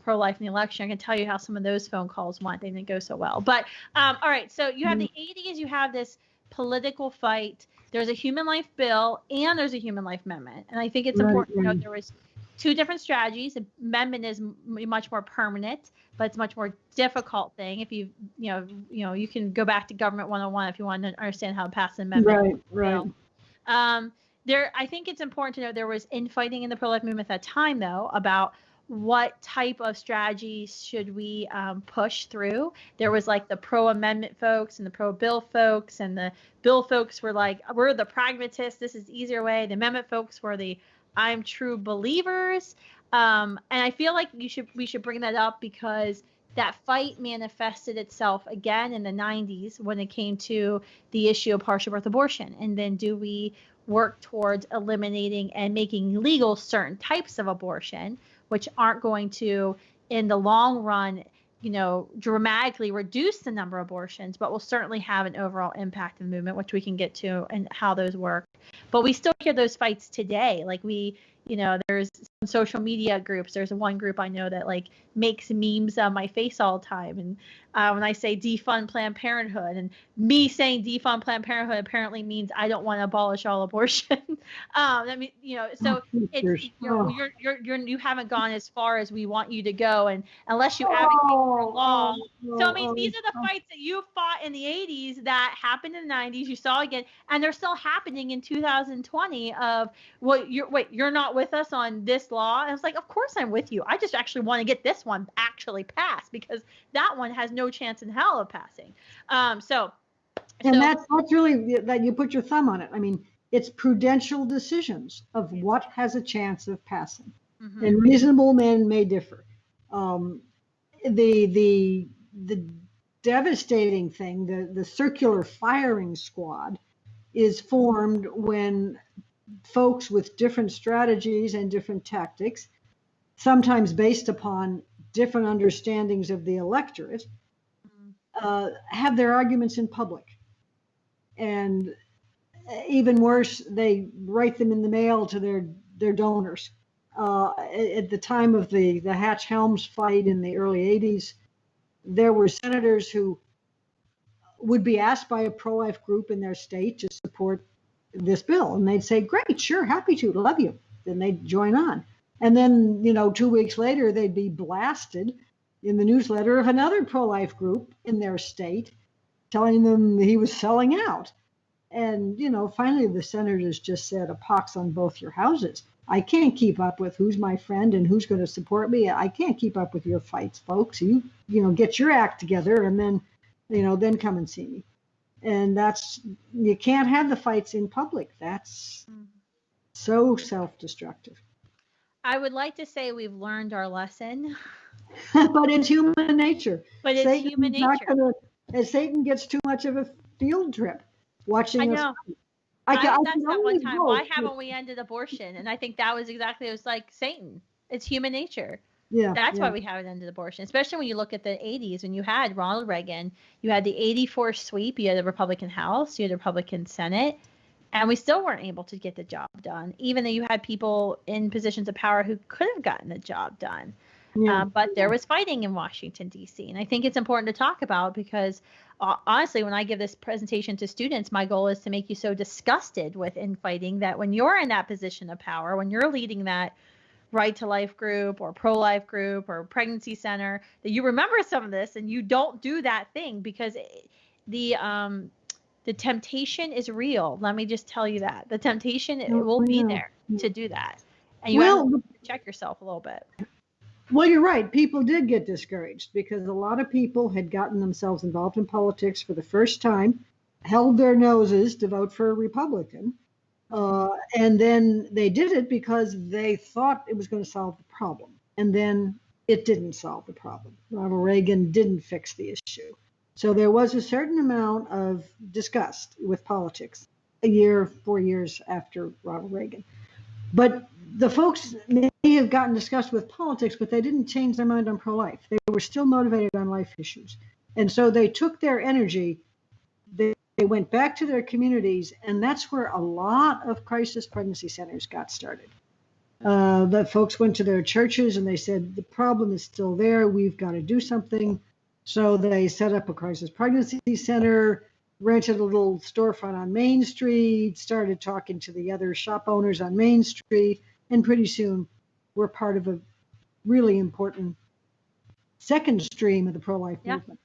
pro-life in the election. I can tell you how some of those phone calls went. They didn't go so well. But all right, so you have the 80s, you have this political fight there's a human life bill and there's a human life amendment. And I think it's important to note there was two different strategies. The amendment is much more permanent, but it's a much more difficult thing. If you you can go back to Government 101 if you want to understand how to pass an amendment. Right. I think it's important to know there was infighting in the pro-life movement at that time, though, about what type of strategies should we push through. There was like the pro-amendment folks and the pro-bill folks, and the bill folks were like, we're the pragmatists, this is the easier way. The amendment folks were the I'm true believers. And I feel like we should bring that up because that fight manifested itself again in the 90s when it came to the issue of partial birth abortion. And then do we work towards eliminating and making legal certain types of abortion, which aren't going to, in the long run, dramatically reduce the number of abortions, but will certainly have an overall impact in the movement, which we can get to and how those work. But we still hear those fights today. Like there's some social media groups. There's one group I know that like makes memes on my face all the time. And when I say defund Planned Parenthood, and me saying defund Planned Parenthood apparently means I don't want to abolish all abortion. I mean, so it's you haven't gone as far as we want you to go, and unless you advocate for a law. So I mean, these are the fights that you fought in the 80s that happened in the 90s. You saw again, and they're still happening in 2020. Of you're not with us on this law. And it's like, of course I'm with you. I just actually want to get this one actually passed because that one has no chance in hell of passing. That's really that you put your thumb on it. I mean, it's prudential decisions of what has a chance of passing, and reasonable men may differ. The devastating thing, the circular firing squad, is formed when folks with different strategies and different tactics, sometimes based upon different understandings of the electorate, have their arguments in public. And even worse, they write them in the mail to their donors. At the time of the Hatch-Helms fight in the early 80s, there were senators who would be asked by a pro-life group in their state to support this bill. And they'd say, great, sure, happy to, love you. Then they'd join on. And then, 2 weeks later, they'd be blasted in the newsletter of another pro-life group in their state, telling them he was selling out. And, finally the senators just said, a pox on both your houses. I can't keep up with who's my friend and who's going to support me. I can't keep up with your fights, folks. You get your act together and then, then come and see me. And you can't have the fights in public. That's so self-destructive. I would like to say we've learned our lesson. But it's human nature. Satan gets too much of a field trip watching us. I know. That's that one time. Why haven't we ended abortion? And I think that was exactly, it was like Satan. It's human nature. Yeah. That's why we haven't ended abortion, especially when you look at the 80s when you had Ronald Reagan, you had the 84 sweep, you had the Republican House, you had the Republican Senate, and we still weren't able to get the job done, even though you had people in positions of power who could have gotten the job done. Yeah. But there was fighting in Washington, D.C. And I think it's important to talk about because honestly, when I give this presentation to students, my goal is to make you so disgusted with infighting that when you're in that position of power, when you're leading that Right to Life group or pro-life group or pregnancy center, that you remember some of this and you don't do that thing because the temptation is real. Let me just tell you that. The temptation will be there to do that. And you have to check yourself a little bit. Well, you're right. People did get discouraged because a lot of people had gotten themselves involved in politics for the first time, held their noses to vote for a Republican. And then they did it because they thought it was going to solve the problem. And then it didn't solve the problem. Ronald Reagan didn't fix the issue. So there was a certain amount of disgust with politics 4 years after Ronald Reagan. But the folks may have gotten disgust with politics, but they didn't change their mind on pro-life. They were still motivated on life issues. And so they took their energy, they went back to their communities, and that's where a lot of crisis pregnancy centers got started. The folks went to their churches and they said, the problem is still there, we've got to do something. So they set up a crisis pregnancy center. rented a little storefront on Main Street, started talking to the other shop owners on Main Street, and pretty soon we're part of a really important second stream of the pro-life movement.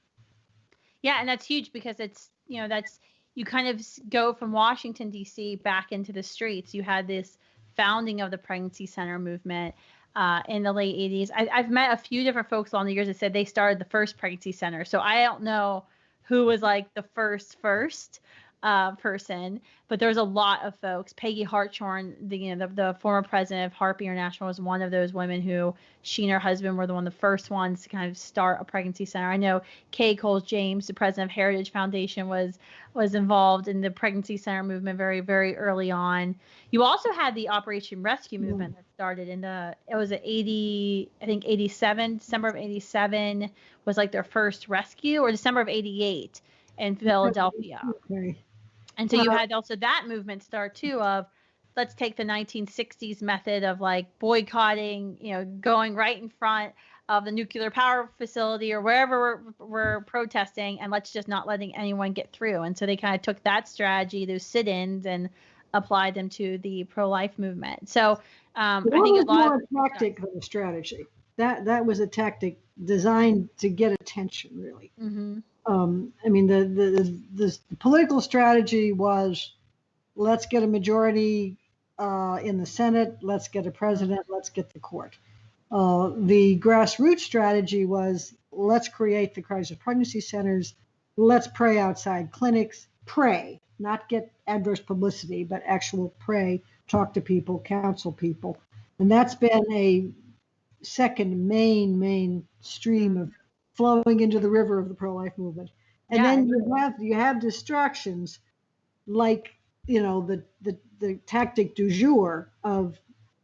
Yeah, and that's huge because it's, that's, you kind of go from Washington, D.C. back into the streets. You had this founding of the pregnancy center movement in the late 80s. I've met a few different folks along the years that said they started the first pregnancy center. So I don't know who was like the first person, but there's a lot of folks. Peggy Hartshorn, the former president of HARP International, was one of those women who, she and her husband were the first ones to kind of start a pregnancy center. I know Kay Coles James, the president of Heritage Foundation, was involved in the pregnancy center movement very, very early on. You also had the Operation Rescue movement that started it was 87, December of 87 was like their first rescue, or December of 88 in Philadelphia. Okay. And so you had also that movement start too of, let's take the 1960s method of like boycotting, going right in front of the nuclear power facility or wherever we're protesting, and let's just not letting anyone get through. And so they kind of took that strategy, those sit-ins, and applied them to the pro-life movement. So I think a lot of tactic than a strategy. That was a tactic designed to get attention, really. Mm-hmm. I mean, the political strategy was, let's get a majority in the Senate, let's get a president, let's get the court. The grassroots strategy was, let's create the crisis pregnancy centers, let's pray outside clinics, pray, not get adverse publicity, but actual pray, talk to people, counsel people. And that's been a second main stream of flowing into the river of the pro-life movement. And then you have distractions like, the tactic du jour of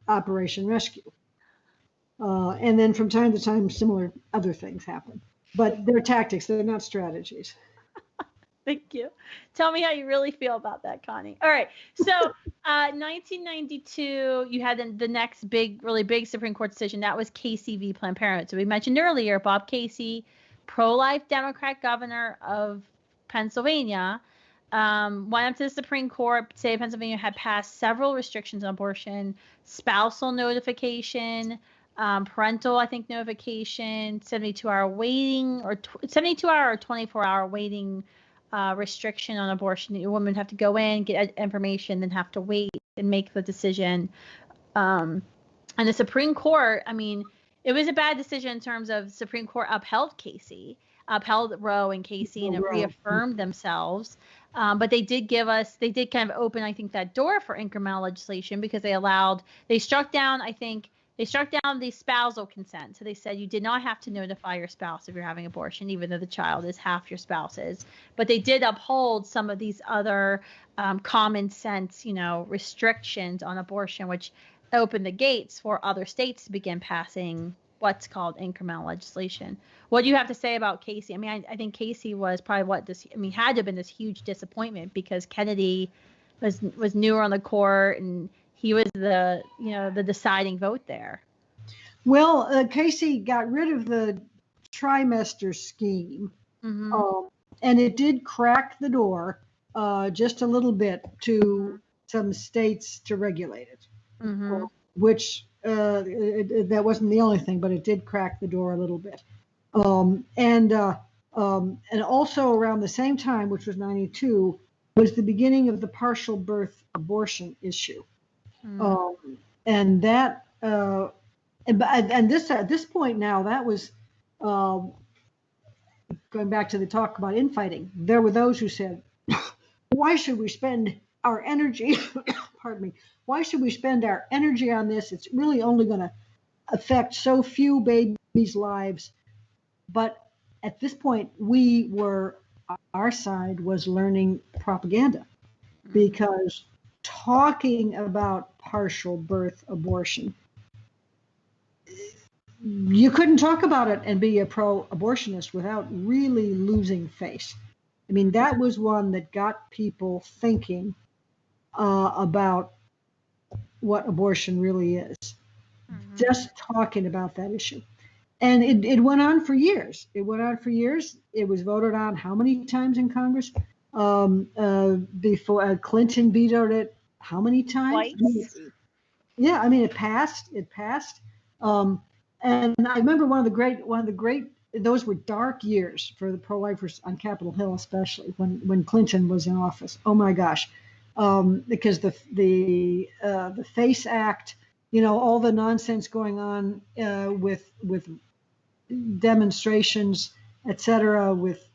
Operation Rescue. And then from time to time, similar other things happen. But they're tactics, they're not strategies. Thank you. Tell me how you really feel about that, Connie. All right. So 1992, you had the next really big Supreme Court decision. That was KCV Planned Parenthood. So we mentioned earlier, Bob Casey, pro-life Democrat governor of Pennsylvania, went up to the Supreme Court. State of Pennsylvania had passed several restrictions on abortion, spousal notification, parental, I think, notification, 72-hour waiting, or 72-hour or 24-hour waiting restriction on abortion. A woman would have to go in, get information, then have to wait and make the decision. And the Supreme Court, I mean, it was a bad decision in terms of the Supreme Court upheld Roe and Casey, and it reaffirmed themselves. But they did kind of open, I think, that door for incremental legislation, because they struck down the spousal consent. So they said you did not have to notify your spouse if you're having abortion, even though the child is half your spouse's. But they did uphold some of these other common sense, restrictions on abortion, which opened the gates for other states to begin passing what's called incremental legislation. What do you have to say about Casey? I mean, I think Casey was probably had to have been this huge disappointment, because Kennedy was newer on the court, and he was the deciding vote there. Well, Casey got rid of the trimester scheme, and it did crack the door just a little bit to some states to regulate it, which that wasn't the only thing, but it did crack the door a little bit. And also around the same time, which was 92, was the beginning of the partial birth abortion issue. And that, and this at this point now, that was going back to the talk about infighting. There were those who said, why should we spend our energy, pardon me, why should we spend our energy on this? It's really only going to affect so few babies' lives. But at this point, our side was learning propaganda, because talking about partial birth abortion, you couldn't talk about it and be a pro-abortionist without really losing face. I mean, that was one that got people thinking about what abortion really is. Just talking about that issue. And it went on for years. It was voted on how many times in Congress? Before Clinton vetoed it, how many times? Twice. Yeah, I mean, it passed. It passed. And I remember one of the great. Those were dark years for the pro-lifers on Capitol Hill, especially when Clinton was in office. Oh my gosh, because the FACE Act, all the nonsense going on with demonstrations, etc., with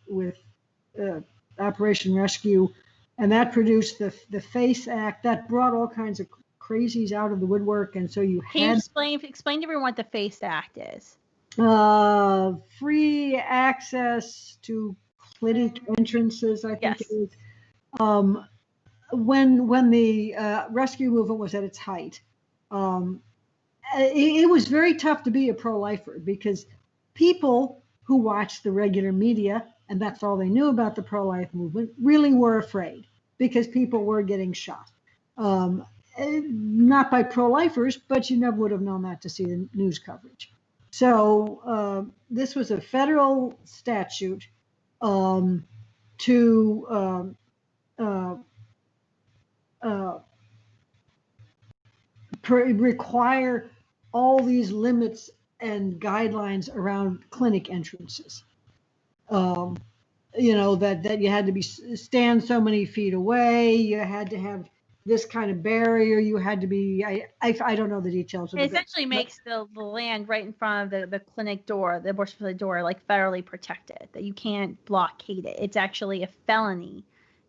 Operation Rescue, and that produced the FACE Act that brought all kinds of crazies out of the woodwork, and so you Can had you explain to everyone what the FACE Act is? free access to clinic entrances, I think Yes. it is. When the rescue movement was at its height, it was very tough to be a pro-lifer because people who watched the regular media, and that's all they knew about the pro-life movement, really were afraid because people were getting shot. Not by pro-lifers, but you never would have known that to see the news coverage. So this was a federal statute to require all these limits and guidelines around clinic entrances. That you had to stand so many feet away, you had to have this kind of barrier, you had to be, I don't know the details of it. It essentially makes the land right in front of the clinic door, the abortion facility door, like federally protected, that you can't blockade it. It's actually a felony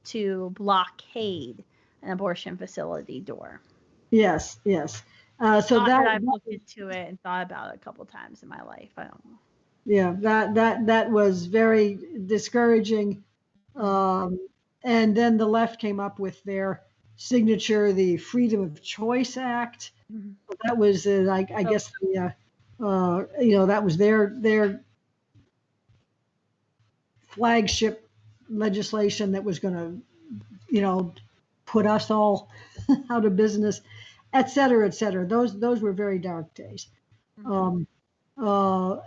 to blockade an abortion facility door. Yes. So I've looked into it and thought about it a couple times in my life. I don't know. Yeah, that was very discouraging. And then the left came up with their signature, the Freedom of Choice Act. Mm-hmm. That was, I guess, that was their flagship legislation that was going to, put us all out of business, et cetera, et cetera. Those were very dark days. Mm-hmm.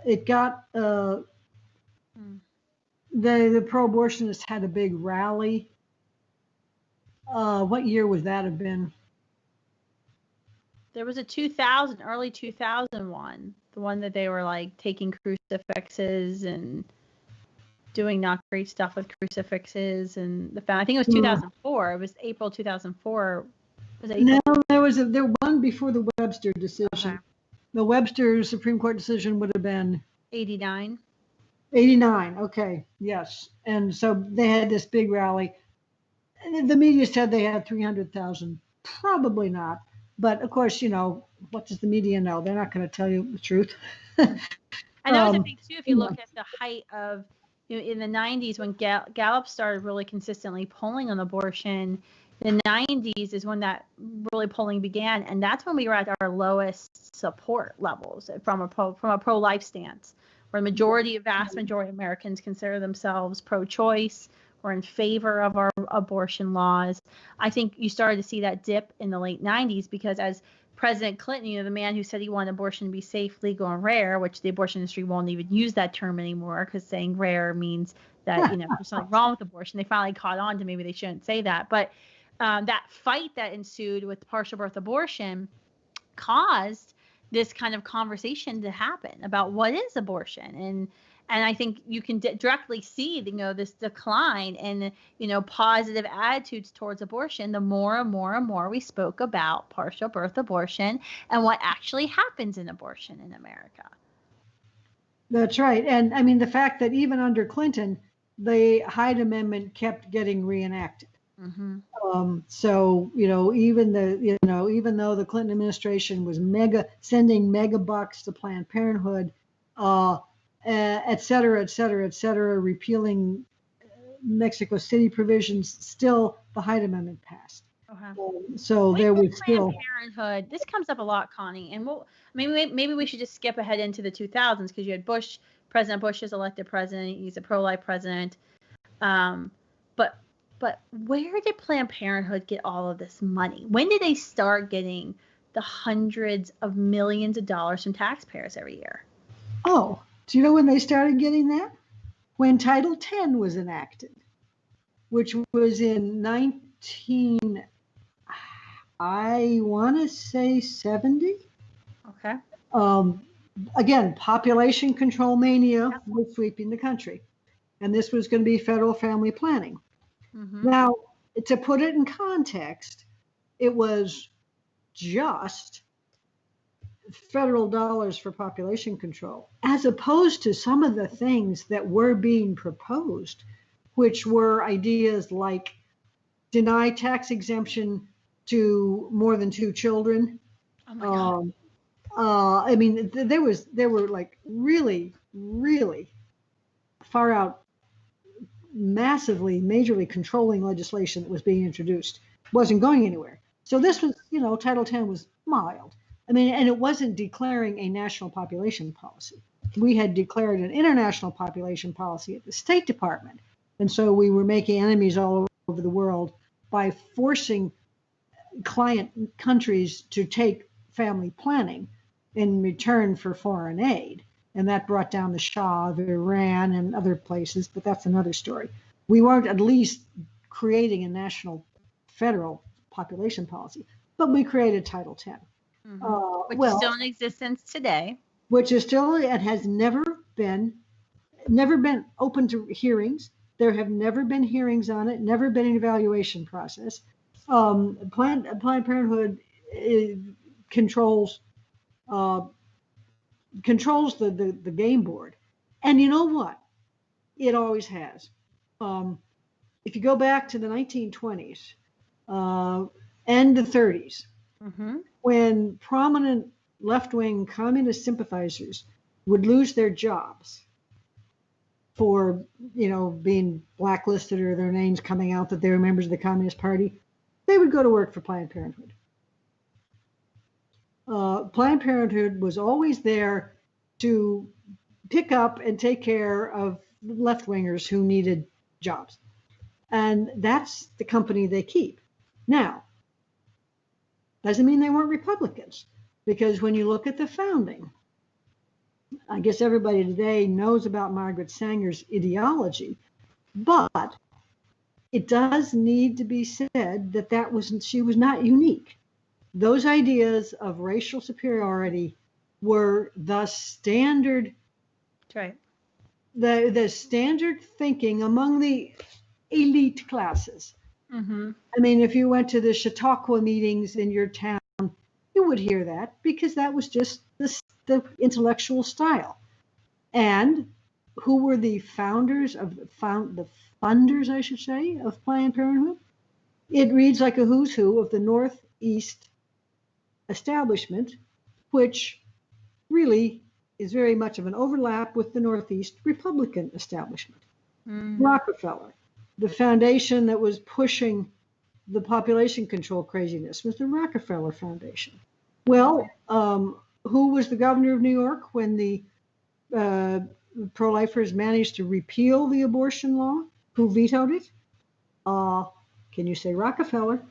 It got the pro-abortionists had a big rally. What year would that have been? There was a early 2001, the one that they were like taking crucifixes and doing not great stuff with crucifixes, and I think it was 2004. It was April 2004. No, there was one before the Webster decision. Okay. The Webster Supreme Court decision would have been 89. 89. Okay. Yes. And so they had this big rally. And the media said they had 300,000. Probably not. But of course, what does the media know? They're not going to tell you the truth. And that was a big too. If you look at the height of, in the 90s when Gallup started really consistently polling on abortion, the 90s is when that really polling began, and that's when we were at our lowest support levels from a pro-life stance, where vast majority of Americans consider themselves pro-choice or in favor of our abortion laws. I think you started to see that dip in the late 90s because as President Clinton, the man who said he wanted abortion to be safe, legal, and rare, which the abortion industry won't even use that term anymore because saying rare means that, there's something wrong with abortion. They finally caught on to maybe they shouldn't say that. But that fight that ensued with partial birth abortion caused this kind of conversation to happen about what is abortion. And I think you can directly see, this decline in, positive attitudes towards abortion, the more and more we spoke about partial birth abortion and what actually happens in abortion in America. That's right. And I mean, the fact that even under Clinton, the Hyde Amendment kept getting reenacted. Mm-hmm. So, even though the Clinton administration was sending mega bucks to Planned Parenthood, et cetera, repealing Mexico City provisions, still the Hyde Amendment passed. So there was still Planned Parenthood. This comes up a lot, Connie, and maybe we should just skip ahead into the 2000s because you had President Bush is elected president. He's a pro-life president. But where did Planned Parenthood get all of this money? When did they start getting the hundreds of millions of dollars from taxpayers every year? Oh, do you know when they started getting that? When Title X was enacted. which was in 19, I want to say 70. Okay. Again, population control mania was sweeping the country. And this was going to be federal family planning. Mm-hmm. Now, to put it in context, it was just federal dollars for population control, as opposed to some of the things that were being proposed, which were ideas like deny tax exemption to more than 2 children. Oh my God. I mean, there were like really, really far out, massively, majorly controlling legislation that was being introduced. Wasn't going anywhere. So this was, Title X was mild. I mean, and it wasn't declaring a national population policy. We had declared an international population policy at the State Department. And so we were making enemies all over the world by forcing client countries to take family planning in return for foreign aid. And that brought down the Shah of Iran and other places, but that's another story. We weren't at least creating a national federal population policy, but we created Title X. Mm-hmm. Which is still in existence today. Which is still, and has never been open to hearings. There have never been hearings on it, never been an evaluation process. Planned Parenthood controls the game board. And you know what? It always has. If you go back to the 1920s and the 30s, when prominent left-wing communist sympathizers would lose their jobs for, being blacklisted or their names coming out that they were members of the Communist Party, they would go to work for Planned Parenthood. Planned Parenthood was always there to pick up and take care of left-wingers who needed jobs. And that's the company they keep. Now, doesn't mean they weren't Republicans, because when you look at the founding, I guess everybody today knows about Margaret Sanger's ideology, but it does need to be said that she was not unique. Those ideas of racial superiority were the standard. That's right. The standard thinking among the elite classes. Mm-hmm. I mean, if you went to the Chautauqua meetings in your town, you would hear that, because that was just the intellectual style. And who were the founders the funders, I should say, of Planned Parenthood? It reads like a who's who of the Northeast establishment, which really is very much of an overlap with the Northeast Republican establishment. Rockefeller, the foundation that was pushing the population control craziness, was the Rockefeller Foundation. Well, who was the governor of New York when the pro-lifers managed to repeal the abortion law? Who vetoed it? Can you say Rockefeller?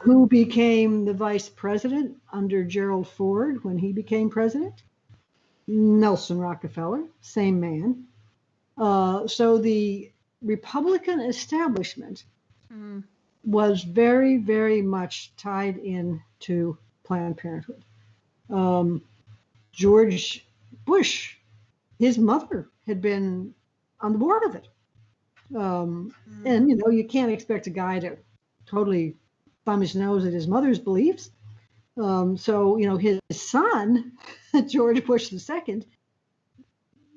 Who became the vice president under Gerald Ford when he became president? Nelson Rockefeller, same man. So the Republican establishment was very, very much tied into Planned Parenthood. George Bush, his mother had been on the board of it. And, you can't expect a guy to totally thumb his nose at his mother's beliefs. So, his son, George Bush II,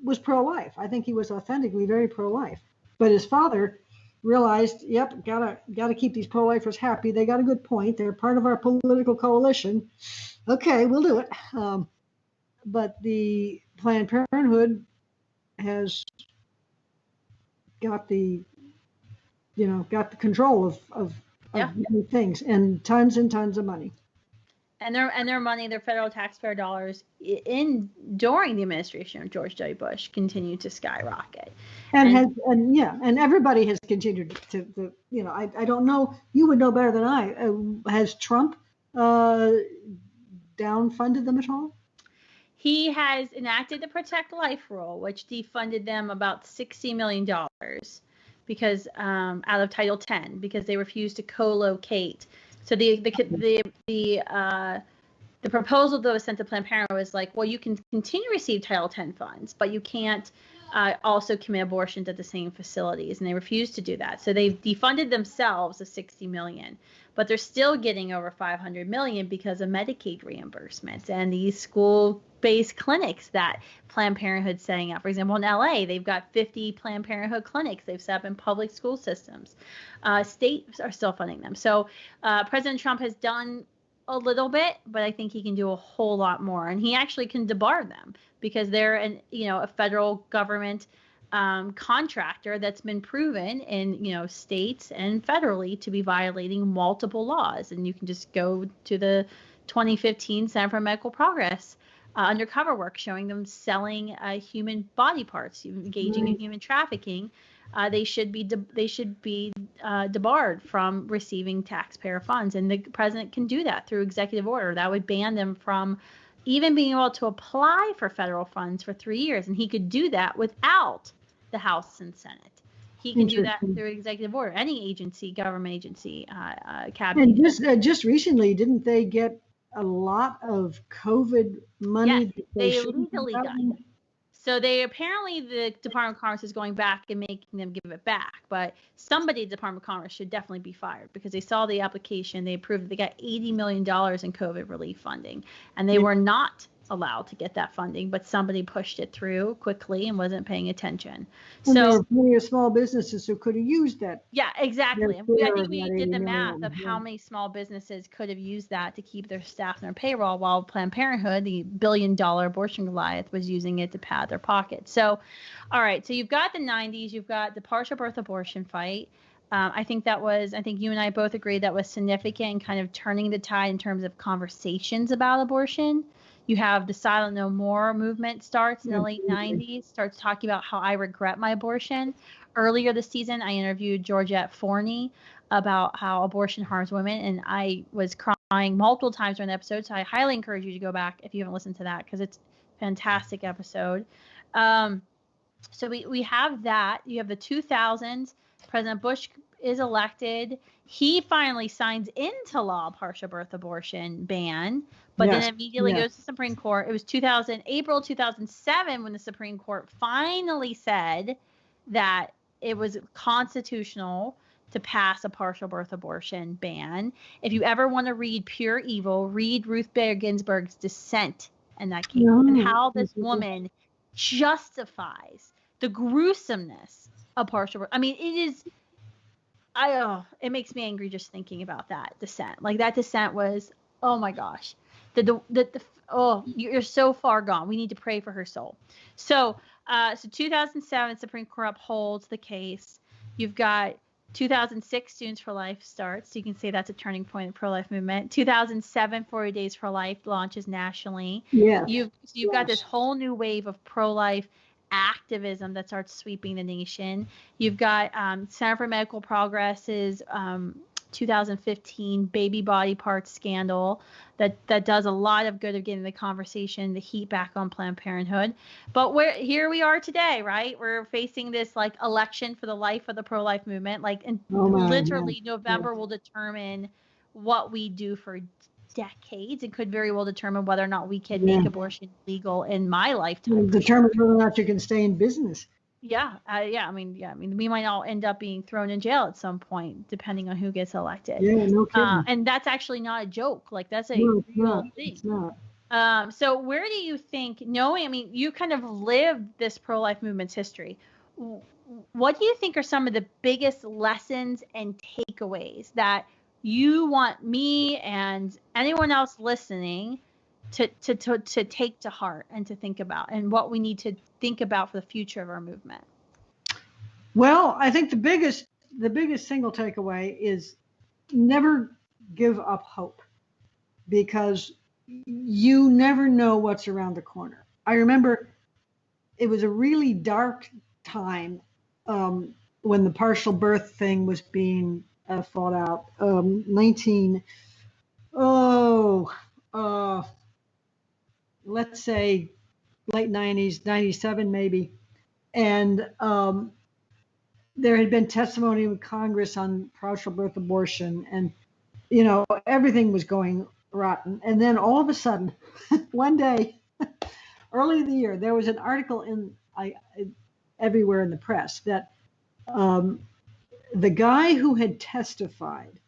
was pro-life. I think he was authentically very pro-life. But his father realized, yep, gotta keep these pro-lifers happy. They got a good point. They're part of our political coalition. Okay, we'll do it. But the Planned Parenthood has got the control of many things, and tons of money. And their money, their federal taxpayer dollars, during the administration of George W. Bush, continued to skyrocket. And everybody has continued to I don't know, you would know better than I. Has Trump downfunded them at all? He has enacted the Protect Life rule, which defunded them about $60 million. because out of Title 10 because they refused to co-locate. So the proposal that was sent to Planned Parenthood was like, well, you can continue to receive Title 10 funds, but you can't also commit abortions at the same facilities, and they refused to do that. So they've defunded themselves of $60 million, but they're still getting over $500 million because of Medicaid reimbursements and these school-based clinics that Planned Parenthood's setting up. For example, in LA, they've got 50 Planned Parenthood clinics they've set up in public school systems. States are still funding them. So President Trump has done a little bit, but I think he can do a whole lot more, and he actually can debar them because they're a federal government contractor that's been proven in states and federally to be violating multiple laws. And you can just go to the 2015 Center for Medical Progress undercover work showing them selling human body parts, engaging in human trafficking. They should be debarred from receiving taxpayer funds, and the president can do that through executive order. That would ban them from even being able to apply for federal funds for 3 years, and he could do that without the House and Senate. He can do that through executive order. Any agency, government agency, cabinet. And just recently, didn't they get a lot of COVID money? Yes, they legally got it. So the Department of Commerce is going back and making them give it back. But somebody at the Department of Commerce should definitely be fired because they saw the application. They approved that they got $80 million in COVID relief funding. And they were not allowed to get that funding, but somebody pushed it through quickly and wasn't paying attention. And there were plenty of small businesses who could have used that. Yeah, exactly. I think we did the math of how many small businesses could have used that to keep their staff on their payroll, while Planned Parenthood, the billion-dollar abortion Goliath, was using it to pad their pockets. So, all right. So you've got the 90s. You've got the partial birth abortion fight. I think you and I both agreed that was significant in kind of turning the tide in terms of conversations about abortion. You have the Silent No More movement starts in the late 90s, starts talking about how I regret my abortion. Earlier this season, I interviewed Georgette Forney about how abortion harms women, and I was crying multiple times during the episode, so I highly encourage you to go back if you haven't listened to that because it's a fantastic episode. So we have that. You have the 2000s. President Bush is elected. He finally signs into law partial birth abortion ban, but then immediately goes to the Supreme Court. It was April 2007 when the Supreme Court finally said that it was constitutional to pass a partial birth abortion ban. If you ever want to read pure evil, read Ruth Bader Ginsburg's dissent in that case and how this woman justifies the gruesomeness of partial birth. I mean, it makes me angry just thinking about that dissent. Like that dissent was, oh my gosh, you're so far gone. We need to pray for her soul. So 2007, Supreme Court upholds the case. You've got 2006, Students for Life starts. So you can say that's a turning point in the pro-life movement. 2007, 40 Days for Life launches nationally. Yeah. You've got this whole new wave of pro-life activism that starts sweeping the nation. You've got Center for Medical Progress's 2015 baby body parts scandal that does a lot of good of getting the conversation, the heat back on Planned Parenthood. But here we are today, right? We're facing this like election for the life of the pro-life movement. Like, and literally November will determine what we do for decades. It could very well determine whether or not we can make abortion legal in my lifetime. Determine whether or not you can stay in business. I mean, we might all end up being thrown in jail at some point, depending on who gets elected. Yeah, no kidding. And that's actually not a joke. Like that's a real thing. It's not. So where do you think, you kind of lived this pro-life movement's history. What do you think are some of the biggest lessons and takeaways that you want me and anyone else listening to take to heart and to think about, and what we need to think about for the future of our movement? Well, I think the biggest single takeaway is never give up hope, because you never know what's around the corner. I remember it was a really dark time when the partial birth thing was being fought out. Let's say late 90s, 97 maybe. And there had been testimony in Congress on partial birth abortion, and everything was going rotten. And then all of a sudden, one day, early in the year, there was an article everywhere in the press that the guy who had testified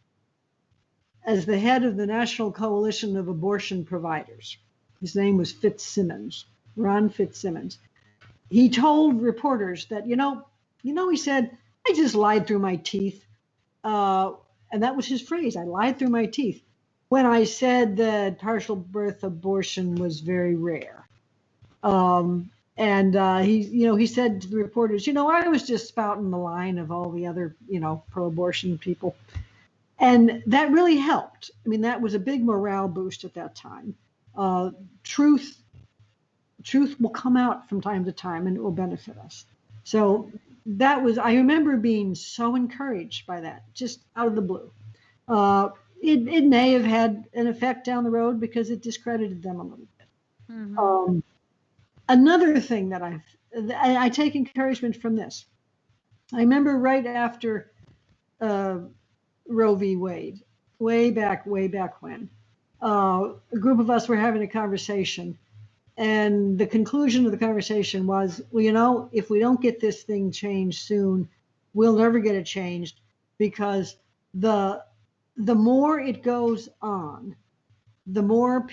as the head of the National Coalition of Abortion Providers, his name was Fitzsimmons, Ron Fitzsimmons. He told reporters that, he said, I just lied through my teeth. And that was his phrase. I lied through my teeth when I said that partial birth abortion was very rare. He said to the reporters, I was just spouting the line of all the other, pro-abortion people. And that really helped. I mean, that was a big morale boost at that time. Truth will come out from time to time, and it will benefit us. So I remember being so encouraged by that, just out of the blue. It may have had an effect down the road because it discredited them a little bit. Mm-hmm. Another thing that I take encouragement from this. I remember right after Roe v. Wade, way back when, a group of us were having a conversation, and the conclusion of the conversation was, well, if we don't get this thing changed soon, we'll never get it changed, because the more it goes on, the more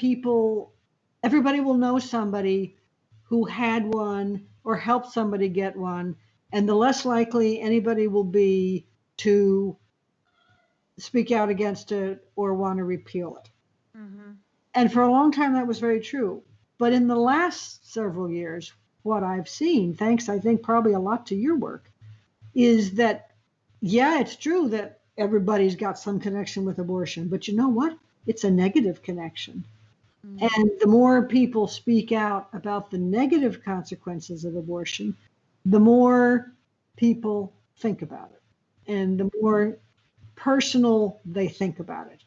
everybody will know somebody who had one or helped somebody get one, and the less likely anybody will be to speak out against it or want to repeal it. Mm-hmm. And for a long time, that was very true. But in the last several years, what I've seen, thanks, I think, probably a lot to your work, is that, yeah, it's true that everybody's got some connection with abortion, but you know what? It's a negative connection. Mm-hmm. And the more people speak out about the negative consequences of abortion, the more people think about it, and the more personal they think about it.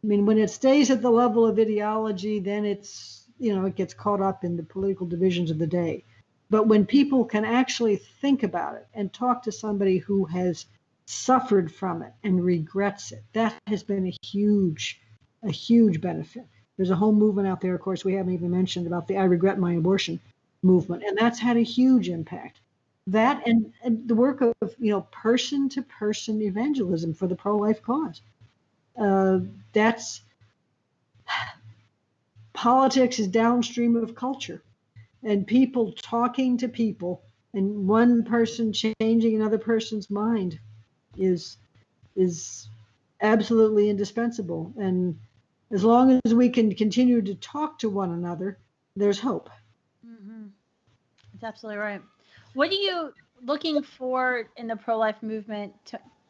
I mean, when it stays at the level of ideology, then it's, it gets caught up in the political divisions of the day. But when people can actually think about it and talk to somebody who has suffered from it and regrets it, that has been a huge benefit. There's a whole movement out there, of course, we haven't even mentioned, about the I Regret My Abortion movement, and that's had a huge impact. That and the work of, person-to-person evangelism for the pro-life cause. That's politics is downstream of culture, and people talking to people, and one person changing another person's mind is absolutely indispensable. And as long as we can continue to talk to one another, there's hope. Mm-hmm. That's absolutely right. What are you looking for in the pro-life movement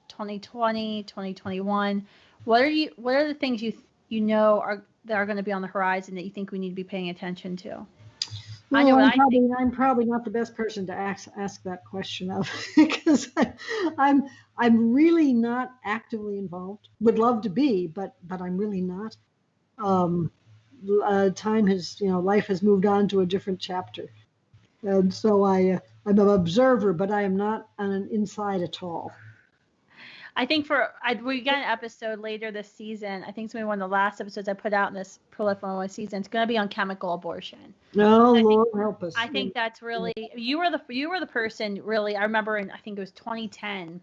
2020, 2021? What are the things that are going to be on the horizon that you think we need to be paying attention to? Well, I'm probably not the best person to ask that question of, because I'm really not actively involved. Would love to be, but I'm really not. Time has, life has moved on to a different chapter, and so I'm an observer, but I am not on an inside at all. I think we got an episode later this season. I think it's going to be one of the last episodes I put out in this ProLife 101 season. It's going to be on chemical abortion. No, Lord help us. I think that's really, you were the person really. I remember I think it was 2010.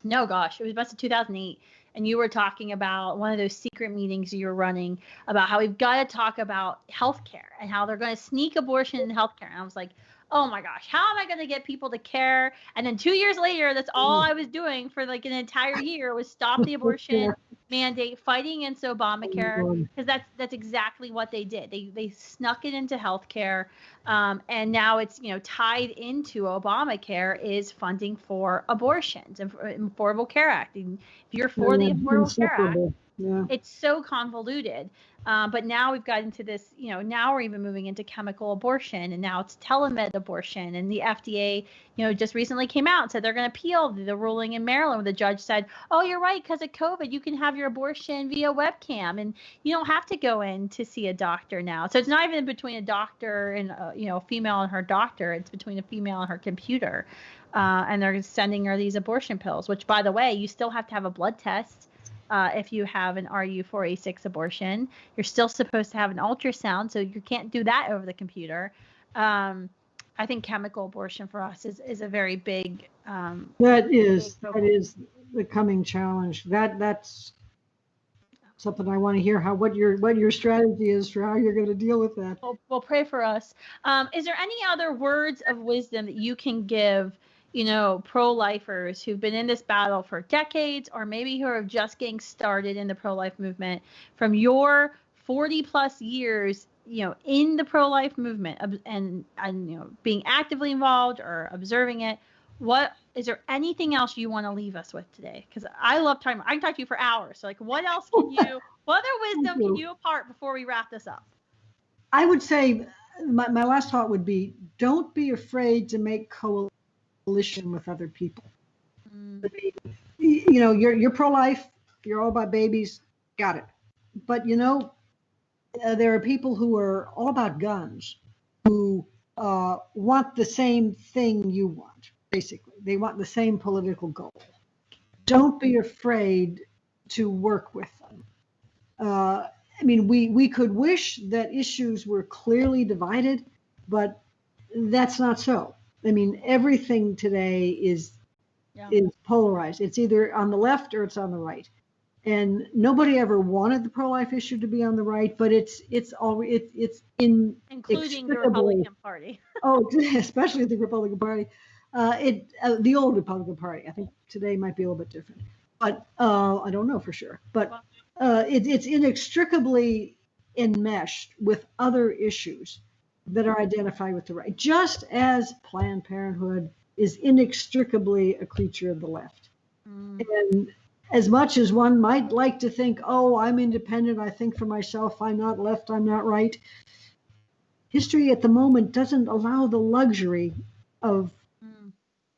No, gosh, it was about 2008. And you were talking about one of those secret meetings you were running about how we've got to talk about healthcare and how they're going to sneak abortion in healthcare. And I was like, oh my gosh, how am I going to get people to care? And then 2 years later, that's all I was doing for like an entire year was stop the abortion mandate, fighting against Obamacare, because that's exactly what they did. They snuck it into healthcare, and now it's tied into Obamacare is funding for abortions and Affordable Care Act. And if you're for the Affordable Care Act, it's so convoluted. But now we've got into this, now we're even moving into chemical abortion, and now it's telemed abortion. And the FDA, just recently came out and said they're going to appeal the ruling in Maryland where the judge said, oh, you're right, because of COVID, you can have your abortion via webcam, and you don't have to go in to see a doctor now. So it's not even between a doctor and, a female and her doctor. It's between a female and her computer. And they're sending her these abortion pills, which, by the way, you still have to have a blood test. If you have an RU486 abortion, you're still supposed to have an ultrasound, so you can't do that over the computer. I think chemical abortion for us is a very big. That is the coming challenge. That's something I want to hear what your strategy is for how you're going to deal with that. Well, pray for us. Is there any other words of wisdom that you can give? Pro-lifers who've been in this battle for decades, or maybe who are just getting started in the pro-life movement, from your 40 plus years, in the pro-life movement and being actively involved or observing it. What is there anything else you want to leave us with today? Because I love talking. I can talk to you for hours. So, what else what other wisdom can you impart before we wrap this up? I would say my last thought would be, don't be afraid to make coalition with other people. You're pro-life, you're all about babies, got it. But there are people who are all about guns, who want the same thing you want. Basically, they want the same political goal. Don't be afraid to work with them. We could wish that issues were clearly divided, but that's not so. Everything today is polarized. It's either on the left or it's on the right. And nobody ever wanted the pro-life issue to be on the right, but it's including the Republican Party. Oh, especially the Republican Party. The old Republican Party. I think today might be a little bit different, but I don't know for sure. But it's inextricably enmeshed with other issues that are identified with the right, just as Planned Parenthood is inextricably a creature of the left. And as much as one might like to think, oh, I'm independent, I think for myself, I'm not left, I'm not right, history at the moment doesn't allow the luxury of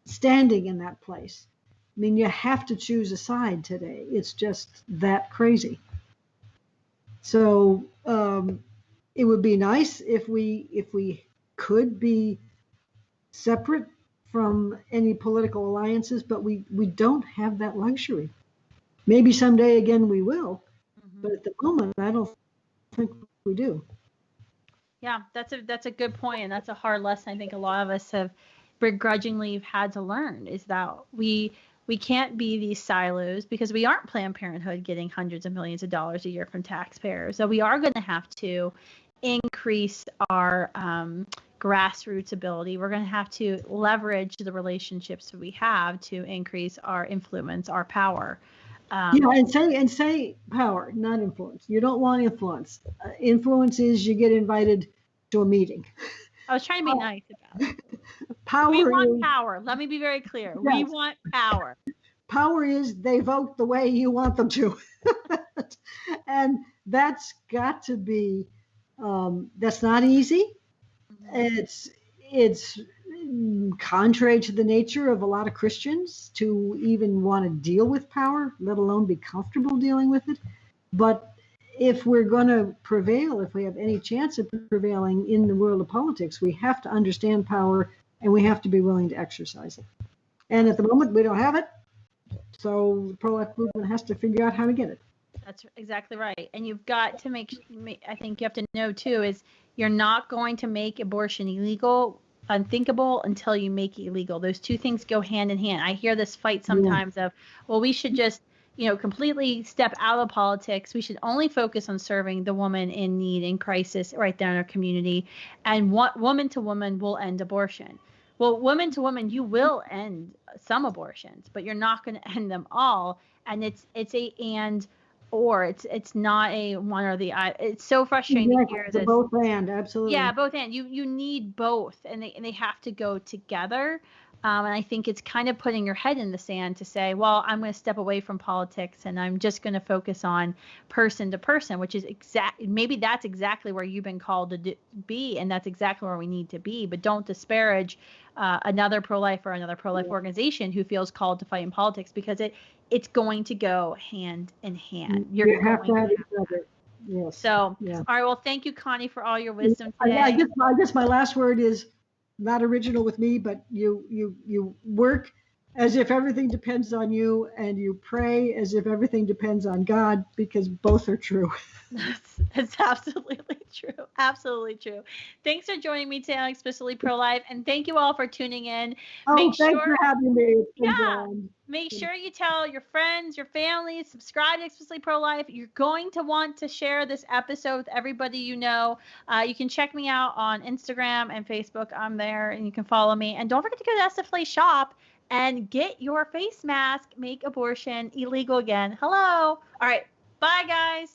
standing in that place. You have to choose a side today. It's just that crazy. So it would be nice if we could be separate from any political alliances, but we don't have that luxury. Maybe someday again we will, but at the moment I don't think we do. Yeah, that's a good point, and that's a hard lesson I think a lot of us have begrudgingly had to learn, is that we can't be these silos, because we aren't Planned Parenthood getting hundreds of millions of dollars a year from taxpayers. So we are going to have to increase our grassroots ability. We're going to have to leverage the relationships that we have to increase our influence, our power. And say power, not influence. You don't want influence. Influence is you get invited to a meeting. I was trying to be nice about it. Power. We want power. Let me be very clear. Yes. We want power. Power is they vote the way you want them to. And that's got to be, that's not easy. It's contrary to the nature of a lot of Christians to even want to deal with power, let alone be comfortable dealing with it. But if we're going to prevail, if we have any chance of prevailing in the world of politics, we have to understand power and we have to be willing to exercise it. And at the moment, we don't have it. So the pro-life movement has to figure out how to get it. That's exactly right. And you've got to I think you have to know too, is you're not going to make abortion illegal, unthinkable, until you make it illegal. Those two things go hand in hand. I hear this fight sometimes of, well, we should just, completely step out of politics. We should only focus on serving the woman in need, in crisis right there in our community. And woman to woman will end abortion. Well, woman to woman, you will end some abortions, but you're not going to end them all. And it's a and or. It's not a one or the other. It's so frustrating to hear It's a this. both and, absolutely. Yeah, both and. You need both, and they have to go together. And I think it's kind of putting your head in the sand to say, well, I'm going to step away from politics and I'm just going to focus on person to person, which is maybe that's exactly where you've been called to be, and that's exactly where we need to be. But don't disparage another pro-life or another pro-life organization who feels called to fight in politics, because it's going to go hand in hand. You have to have each other. Yes. So, all right. Well, thank you, Connie, for all your wisdom today. I guess my last word is not original with me, but you work as if everything depends on you, and you pray as if everything depends on God, because both are true. That's absolutely true. Absolutely true. Thanks for joining me today on Explicitly Pro-Life, and thank you all for tuning in. Thanks for having me. Make sure you tell your friends, your family, subscribe to Explicitly Pro-Life. You're going to want to share this episode with everybody you know. You can check me out on Instagram and Facebook. I'm there, and you can follow me. And don't forget to go to SFLA shop and get your face mask. Make abortion illegal again. Hello. All right. Bye, guys.